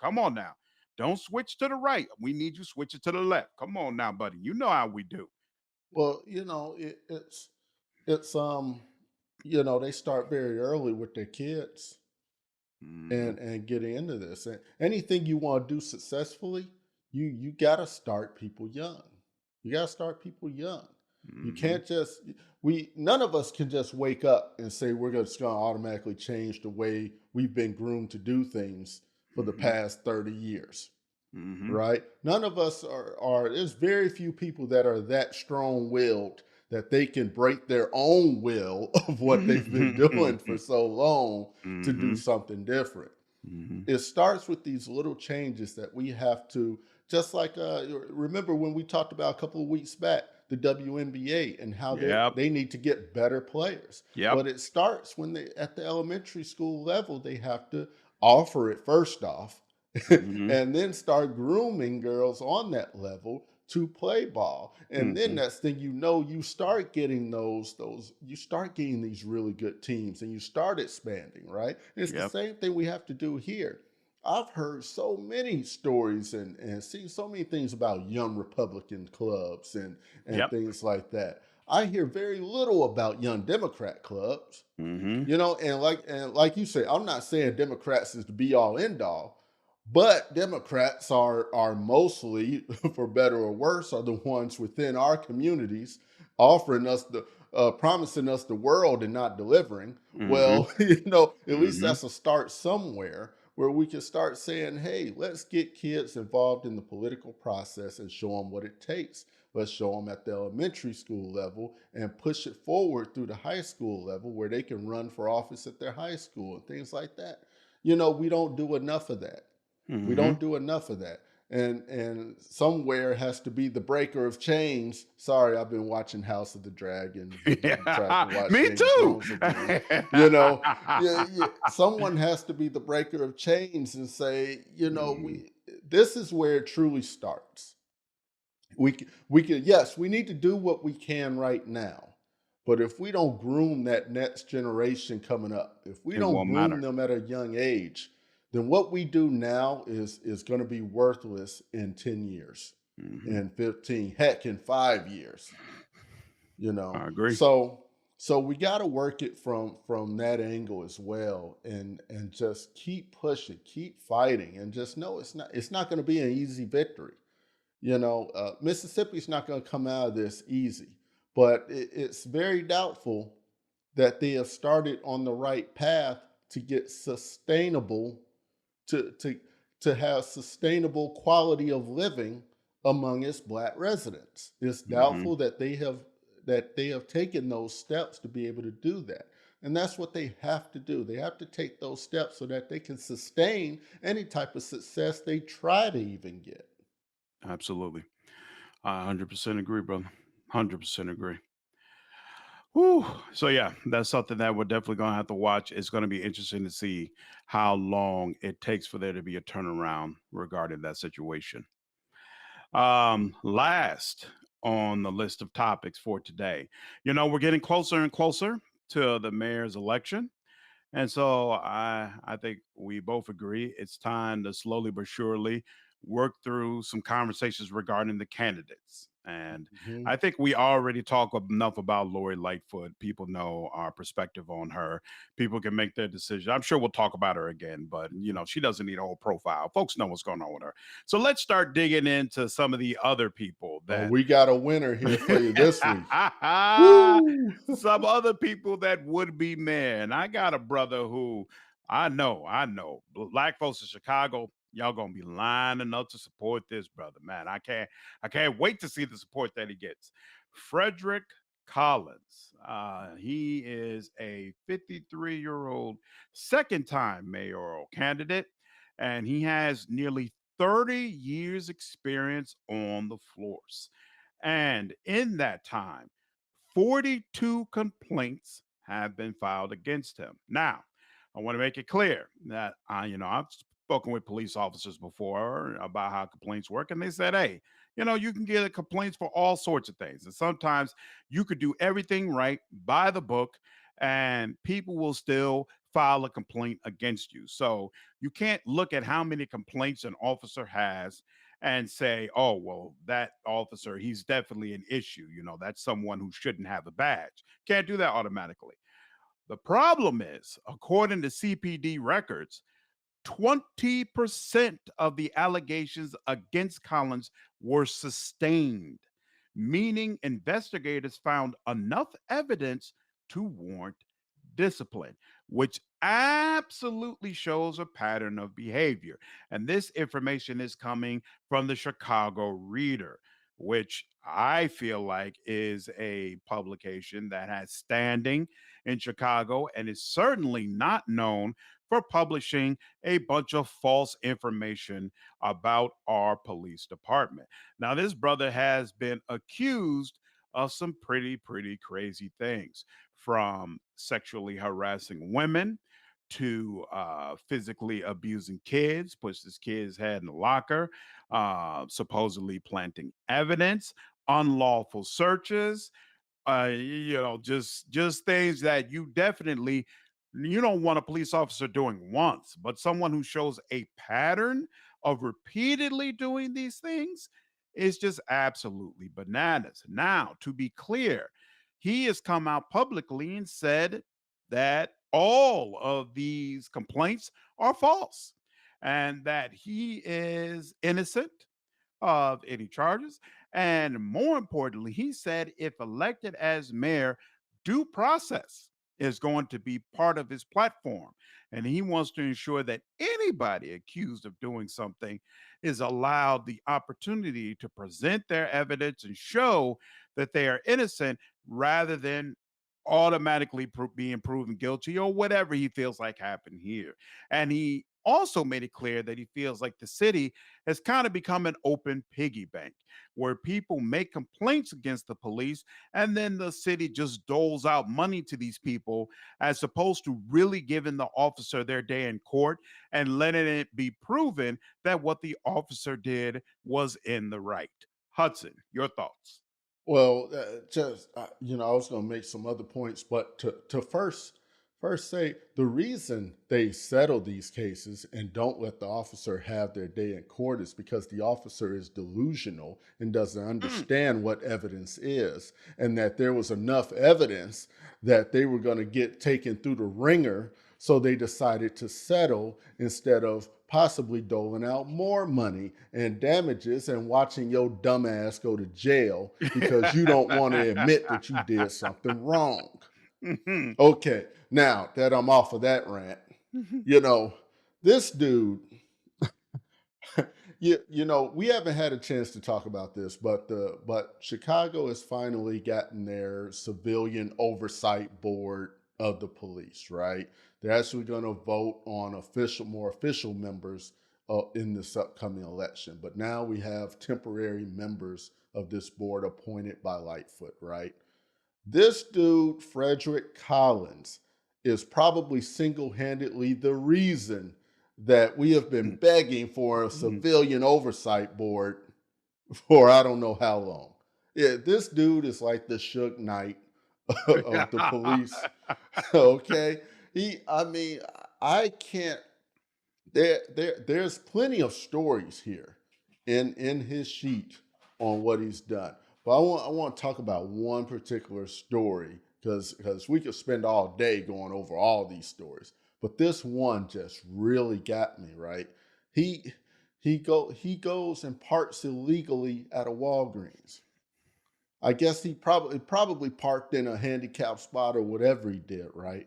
Come on now. Don't switch to the right. We need you switch it to the left. Come on now, buddy. You know how we do." Well, it's they start very early with their kids Mhm. and getting into this. And anything you want to do successfully, you got to start people young. You got to start people young. You Mhm. can't just we none of us can just wake up and say we're just going to automatically change the way we've been groomed to do things for the Mhm. past 30 years, Mhm. right? None of us are there's very few people that are that strong-willed that they can break their own will of what they've been doing for so long to do Mhm. something different. Mhm. It starts with these little changes that we have to, just like remember when we talked about a couple of weeks back the WNBA and how Yep. they need to get better players. Yep. But it starts when they at the elementary school level they have to offer it first off Mhm. and then start grooming girls on that level to play ball. And then Mhm. next thing you know, you start getting those you start getting these really good teams and you start expanding, right? And it's the Yep. same thing we have to do here. I've heard so many stories and seen so many things about young Republican clubs and Yep. things like that. I hear very little about young Democrat clubs, Mhm. and like you say, I'm not saying Democrats is the be all end all, but Democrats are mostly, for better or worse, are the ones within our communities offering us the promising us the world and not delivering. Mhm. Well, at least Mhm. that's a start somewhere where we can start saying, hey, let's get kids involved in the political process and show them what it takes. Let's show them at the elementary school level and push it forward through the high school level where they can run for office at their high school and things like that. We don't do enough of that. We Mhm. don't do enough of that. And somewhere has to be the breaker of chains. Sorry, I've been watching House of the Dragon. Tried to watch Me Game of too. Thrones again. You know, yeah, yeah, someone has to be the breaker of chains and say, Mhm. we this is where it truly starts. We can, yes, we need to do what we can right now. But if we don't groom that next generation coming up, if we It don't won't groom matter. them at a young age, then what we do now is going to be worthless in 10 years, Hmm. in 15, heck, in 5 years. you know I agree. so so we got to work it from that angle as well, and just keep pushing, keep fighting, and just know it's not going to be an easy victory. Mississippi's not going to come out of this easy, but it's very doubtful that they have started on the right path to get sustainable, to to have sustainable quality of living among its black residents. It's Hmm. doubtful that they have taken those steps to be able to do that. And that's what they have to do. They have to take those steps so that they can sustain any type of success they try to even get. Absolutely. I 100% agree, brother. 100% agree. Whew. So yeah, that's something that we're definitely gonna have to watch. It's gonna be interesting to see how long it takes for there to be a turnaround regarding that situation. Last on the list of topics for today, we're getting closer and closer to the mayor's election. And so I think we both agree it's time to slowly but surely work through some conversations regarding the candidates. And Mhm. I think we already talk enough about Lori Lightfoot. People know our perspective on her. People can make their decision. I'm sure we'll talk about her again, but she doesn't need a whole profile. Folks know what's going on with her. So let's start digging into some of the other people Oh, that we got a winner here for you this week. Woo! some other people that would be man. I got a brother who I know, black folks in Chicago, y'all gonna be lining up to support this brother, man. I can't wait to see the support that he gets. Frederick Collins. He is a 53-year-old second time mayoral candidate, and he has nearly 30 years experience on the floors. And in that time, 42 complaints have been filed against him. Now, I want to make it clear that I've spoken with police officers before about how complaints work, and they said, hey, you can get complaints for all sorts of things. And sometimes you could do everything right by the book, and people will still file a complaint against you. So you can't look at how many complaints an officer has and say, oh, well, that officer, he's definitely an issue. That's someone who shouldn't have a badge. Can't do that automatically. The problem is, according to CPD records, 20% of the allegations against Collins were sustained, meaning investigators found enough evidence to warrant discipline, which absolutely shows a pattern of behavior. And this information is coming from the Chicago Reader, which I feel like is a publication that has standing in Chicago and is certainly not known for publishing a bunch of false information about our police department. Now, this brother has been accused of some pretty crazy things, from sexually harassing women to physically abusing kids, pushed his kid's head in the locker, supposedly planting evidence, unlawful searches, just things that you don't want a police officer doing once, but someone who shows a pattern of repeatedly doing these things is just absolutely bananas. Now, to be clear, he has come out publicly and said that all of these complaints are false and that he is innocent of any charges. And more importantly, he said if elected as mayor, due process is going to be part of his platform. And he wants to ensure that anybody accused of doing something is allowed the opportunity to present their evidence and show that they are innocent rather than automatically being proven guilty or whatever he feels like happened here. And he also made it clear that he feels like the city has kind of become an open piggy bank where people make complaints against the police and then the city just doles out money to these people as opposed to really giving the officer their day in court and letting it be proven that what the officer did was in the right. Hudson, your thoughts. Well, just I was going to make some other points, but to first say the reason they settle these cases and don't let the officer have their day in court is because the officer is delusional and doesn't Mm. understand what evidence is, and that there was enough evidence that they were going to get taken through the ringer, so they decided to settle instead of possibly doling out more money and damages and watching your dumb ass go to jail because you don't want to admit that you did something wrong. Mhm. Okay, now that I'm off of that rant, you know, this dude, we haven't had a chance to talk about this, but Chicago has finally gotten their civilian oversight board of the police, right? They're actually going to vote on more official members in this upcoming election. But now we have temporary members of this board appointed by Lightfoot, right? This dude, Frederick Collins, is probably single handedly the reason that we have been begging for a Mhm. civilian oversight board for I don't know how long. Yeah, this dude is like the Suge Knight of the police. Okay. I mean, I can't there's plenty of stories here in his sheet on what he's done. But I want to talk about one particular story because we could spend all day going over all these stories. But this one just really got me, right? He he goes and parks illegally at a Walgreens. I guess he probably parked in a handicap spot or whatever he did, right?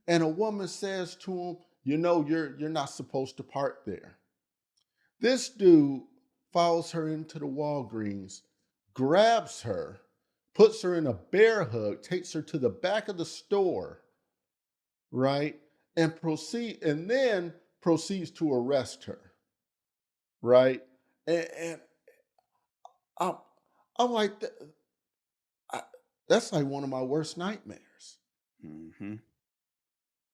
And a woman says to him, you're not supposed to park there. This dude follows her into the Walgreens, grabs her, puts her in a bear hug, takes her to the back of the store, right? And then proceeds to arrest her, right? And I'm, I'm like, I, that's like one of my worst nightmares. Mhm.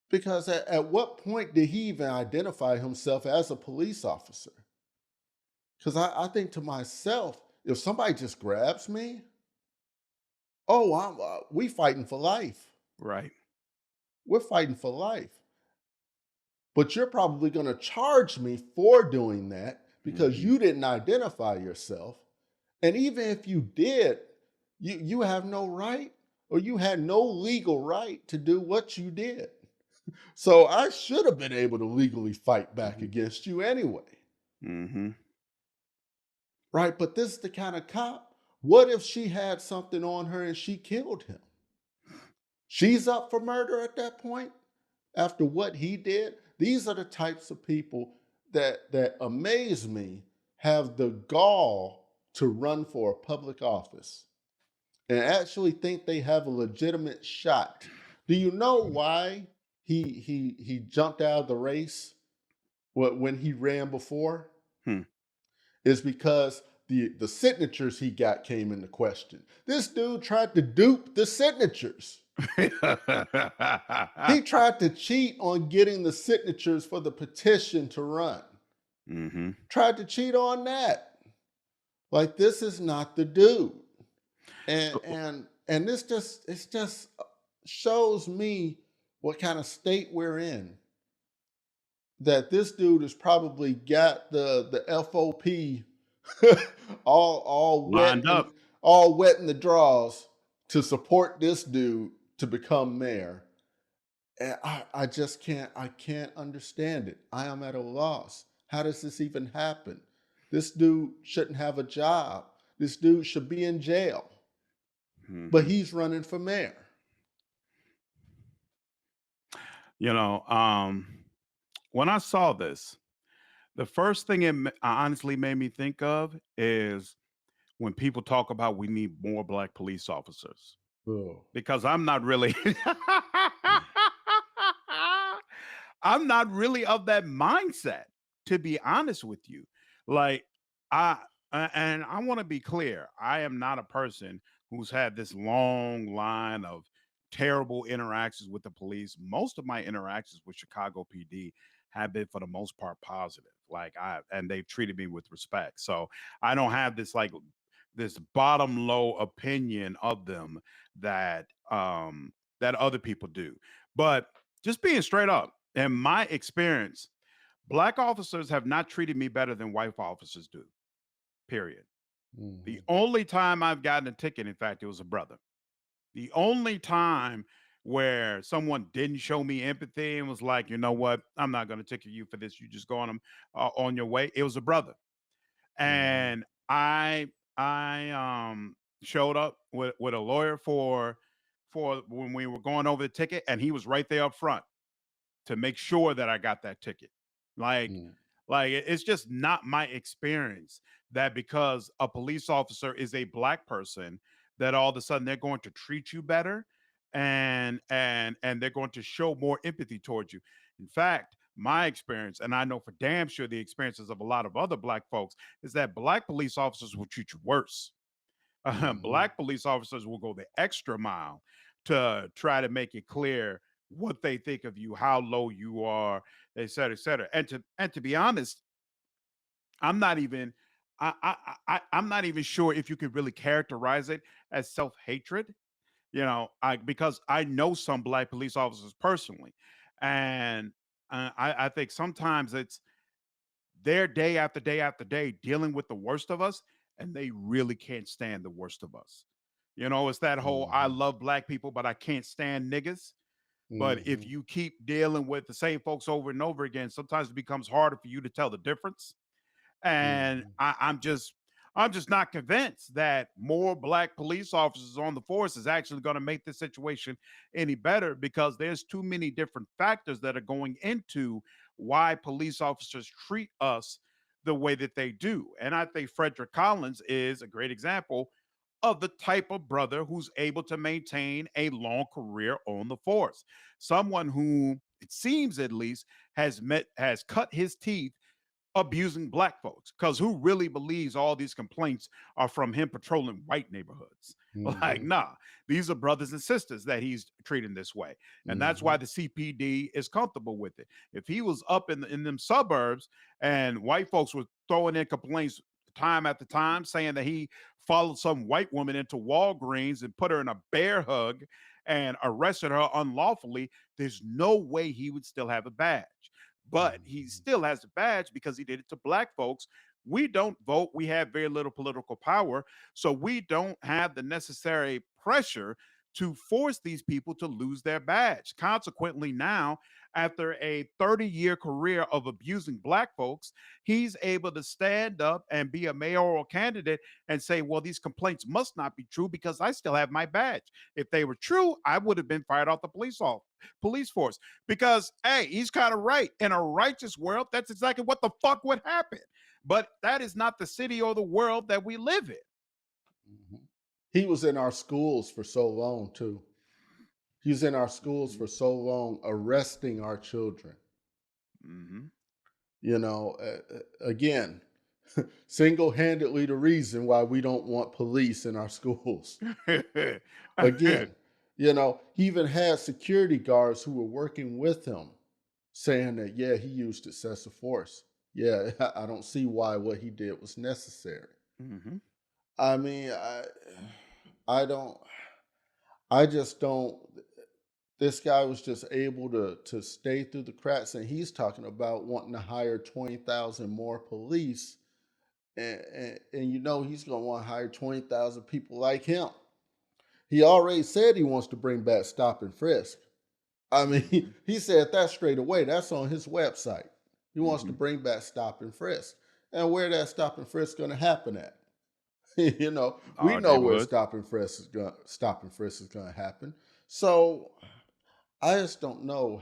Because at what point did he even identify himself as a police officer? Because I think to myself, if somebody just grabs me, oh, we fighting for life. Right. We're fighting for life. But you're probably going to charge me for doing that because Mhm. you didn't identify yourself. And even if you did, you have no right or you had no legal right to do what you did. So I should have been able to legally fight back Mhm. against you anyway. Mhm. Right? But this is the kind of cop. What if she had something on her and she killed him? She's up for murder at that point after what he did. These are the types of people that amaze me have the gall to run for a public office and actually think they have a legitimate shot. Do you know why he jumped out of the race when he ran before? Hmm. Is because the signatures he got came into question. This dude tried to dupe the signatures. He tried to cheat on getting the signatures for the petition to run. Mhm. Tried to cheat on that. Like this is not the dude. And So and and this just shows me what kind of state we're in. That this dude has probably got the FOP all wet lined in up. the draws to support this dude to become mayor. And I just can't understand it. I am at a loss. How does this even happen? This dude shouldn't have a job. This dude should be in jail. But Mhm. he's running for mayor. You know, when I saw this, the first thing honestly made me think of is when people talk about we need more black police officers Oh. because I'm not really I'm not really of that mindset, to be honest with you. Like, I and I want to be clear, I am not a person who's had this long line of terrible interactions with the police. Most of my interactions with Chicago PD have been for the most part positive. Like, I and they've treated me with respect. So I don't have this like this bottom low opinion of them that that other people do. But just being straight up, in my experience, black officers have not treated me better than white officers do. Period. The Mhm. only time I've gotten a ticket, in fact, it was a brother. The only time where someone didn't show me empathy and was like, you know what, I'm not going to ticket you for this. You just go on your way. It was a brother, Mhm. and I showed up with a lawyer for when we were going over the ticket, and he was right there up front to make sure that I got that ticket. Like, Mhm. it's just not my experience that because a police officer is a black person, that all of a sudden they're going to treat you better, and they're going to show more empathy towards you. In fact, my experience, and I know for damn sure the experiences of a lot of other black folks, is that black police officers will treat you worse. Mhm. Black police officers will go the extra mile to try to make it clear what they think of you, how low you are, et cetera, et cetera. And to be honest, I'm not even I'm not even sure if you could really characterize it as self hatred. I because I know some black police officers personally, and I think sometimes it's they're day after day after day dealing with the worst of us, and they really can't stand the worst of us. It's that whole I Mhm. love black people, but I can't stand niggas. But if Mhm. you keep dealing with the same folks over and over again, sometimes it becomes harder for you to tell the difference. And Mhm. I'm just not convinced that more black police officers on the force is actually going to make the situation any better, because there's too many different factors that are going into why police officers treat us the way that they do. And I think Frederick Collins is a great example of the type of brother who's able to maintain a long career on the force. Someone who, it seems at least, has cut his teeth abusing black folks, because who really believes all these complaints are from him patrolling white neighborhoods? Like, Mhm. nah, these are brothers and sisters that he's treating this way. And that's why Mhm. the CPD is comfortable with it. If he was up in them suburbs and white folks were throwing in complaints time after time saying that he followed some white woman into Walgreens and put her in a bear hug and arrested her unlawfully, there's no way he would still have a badge. But he Mhm. still has a badge because he did it to black folks. We don't vote. We have very little political power. So we don't have the necessary pressure to force these people to lose their badge. Consequently, now, after a 30-year career of abusing black folks, he's able to stand up and be a mayoral candidate and say, well, these complaints must not be true because I still have my badge. If they were true, I would have been fired off the police force. Because, hey, he's kind of right. In a righteous world, that's exactly what the fuck would happen. But that is not the city or the world that we live in. Mhm. He was in our schools for so long too. He was in our schools for so long, arresting our children. Mm-hmm. Again, single-handedly the reason why we don't want police in our schools. Again, he even had security guards who were working with him saying that, yeah, he used excessive force. Yeah, I don't see why what he did was necessary. Mm-hmm. I mean, I don't, I just don't. This guy was just able to stay through the cracks, and he's talking about wanting to hire 20,000 more police, and he's going to want to hire 20,000 people like him. He already said he wants to bring back stop and frisk. I mean, Mm-hmm. he said that straight away. That's on his website. He wants to Mm-hmm. bring back stop and frisk. And where that stop and frisk going to happen at? We Our know where neighborhood. stop and frisk is going to happen. So I just don't know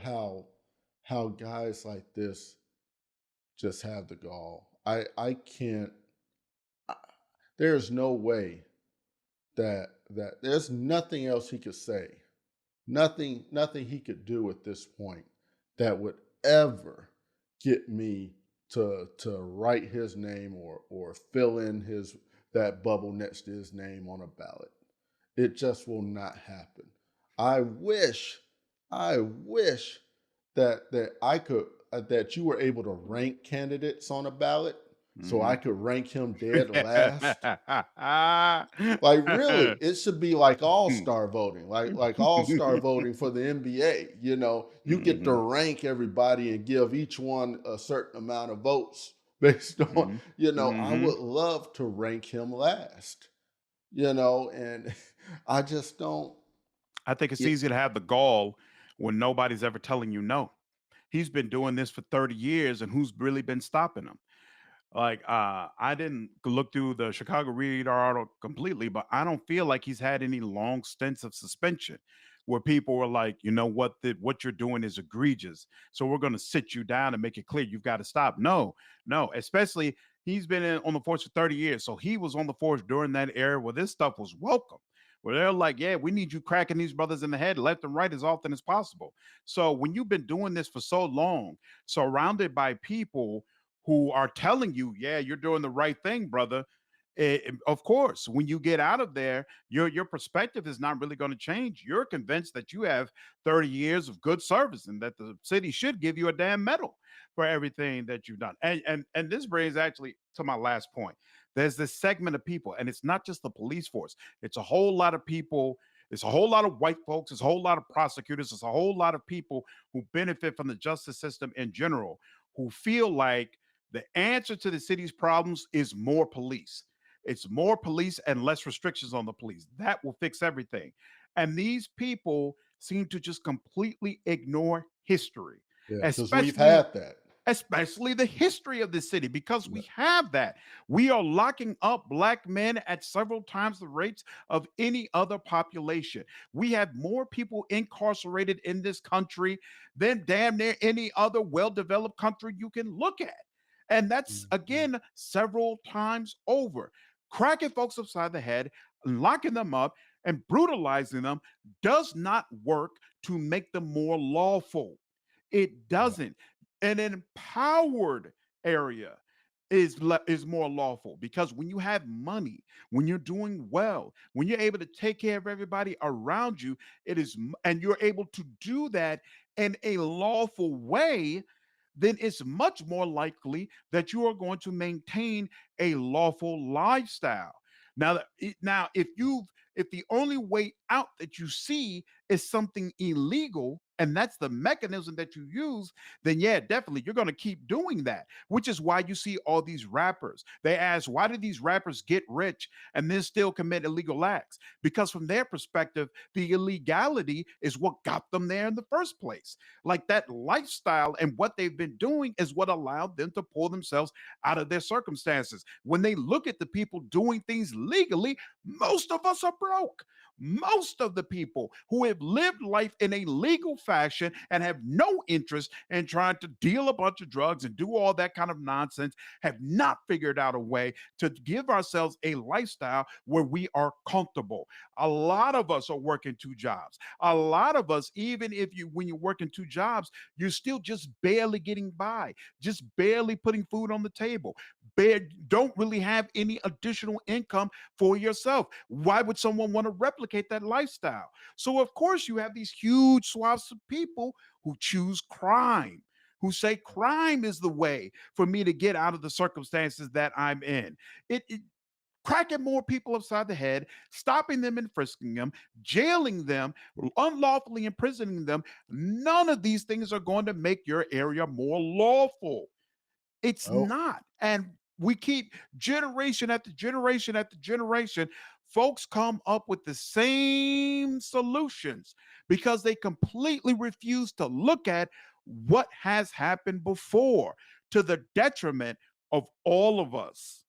how guys like this just have the gall. I can't. I, there's no way that there's nothing else he could say, nothing he could do at this point that would ever get me to write his name or fill in his that bubble next to his name on a ballot. It just will not happen. I wish, I wish that I could that you were able to rank candidates on a ballot so I Mhm. could rank him dead last. Like, really, it should be like all-star voting, like all-star voting for the NBA, you get to Mhm. rank everybody and give each one a certain amount of votes based on, Mhm. I Mhm. would love to rank him last, and I just don't I think it's it easy to have the gall when nobody's ever telling you no. He's been doing this for 30 years, and who's really been stopping him? Like, I didn't look through the Chicago Reader article completely, but I don't feel like he's had any long stints of suspension where people were like, you know what you're doing is egregious. So we're going to sit you down and make it clear you've got to stop. No, no, especially he's been on the force for 30 years. So he was on the force during that era where this stuff was welcome. Where they're like, yeah, we need you cracking these brothers in the head left and right as often as possible. So when you've been doing this for so long, surrounded by people who are telling you, yeah, you're doing the right thing, brother. Of course, when you get out of there, your perspective is not really going to change. You're convinced that you have 30 years of good service and that the city should give you a damn medal for everything that you've done. And this brings actually to my last point. There's this segment of people, and it's not just the police force. It's a whole lot of people. It's a whole lot of white folks. It's a whole lot of prosecutors. It's a whole lot of people who benefit from the justice system in general, who feel like the answer to the city's problems is more police. It's more police and less restrictions on the police. That will fix everything. And these people seem to just completely ignore history, yeah, because we've especially had that. the history of this city, because Yeah, we have that. We are locking up black men at several times the rates of any other population. We have more people incarcerated in this country than damn near any other well-developed country you can look at. And that's mhm, again several times over. Cracking folks upside the head, locking them up, and brutalizing them does not work to make them more lawful. It yeah, doesn't. An empowered area is more lawful, because when you have money, when you're doing well, when you're able to take care of everybody around you, and you're able to do that in a lawful way, then it's much more likely that you are going to maintain a lawful lifestyle. Now, if the only way out that you see is something illegal, and that's the mechanism that you use, then yeah, definitely you're going to keep doing that, which is why you see all these rappers. They ask, why do these rappers get rich and then still commit illegal acts? Because from their perspective, the illegality is what got them there in the first place. Like, that lifestyle and what they've been doing is what allowed them to pull themselves out of their circumstances. When they look at the people doing things legally, most of us are broke. Most of the people who have lived life in a legal fashion and have no interest in trying to deal a bunch of drugs and do all that kind of nonsense have not figured out a way to give ourselves a lifestyle where we are comfortable. A lot of us are working two jobs. A lot of us, even if when you're working two jobs, you're still just barely getting by, just barely putting food on the table. Don't really have any additional income for yourself. Why would someone want to replicate that lifestyle? So, of course, you have these huge swaths of people who choose crime, who say crime is the way for me to get out of the circumstances that I'm in. It cracking more people upside the head, stopping them and frisking them, jailing them, unlawfully imprisoning them. None of these things are going to make your area more lawful. It's oh, not. And we keep generation after generation after generation, folks come up with the same solutions because they completely refuse to look at what has happened before, to the detriment of all of us.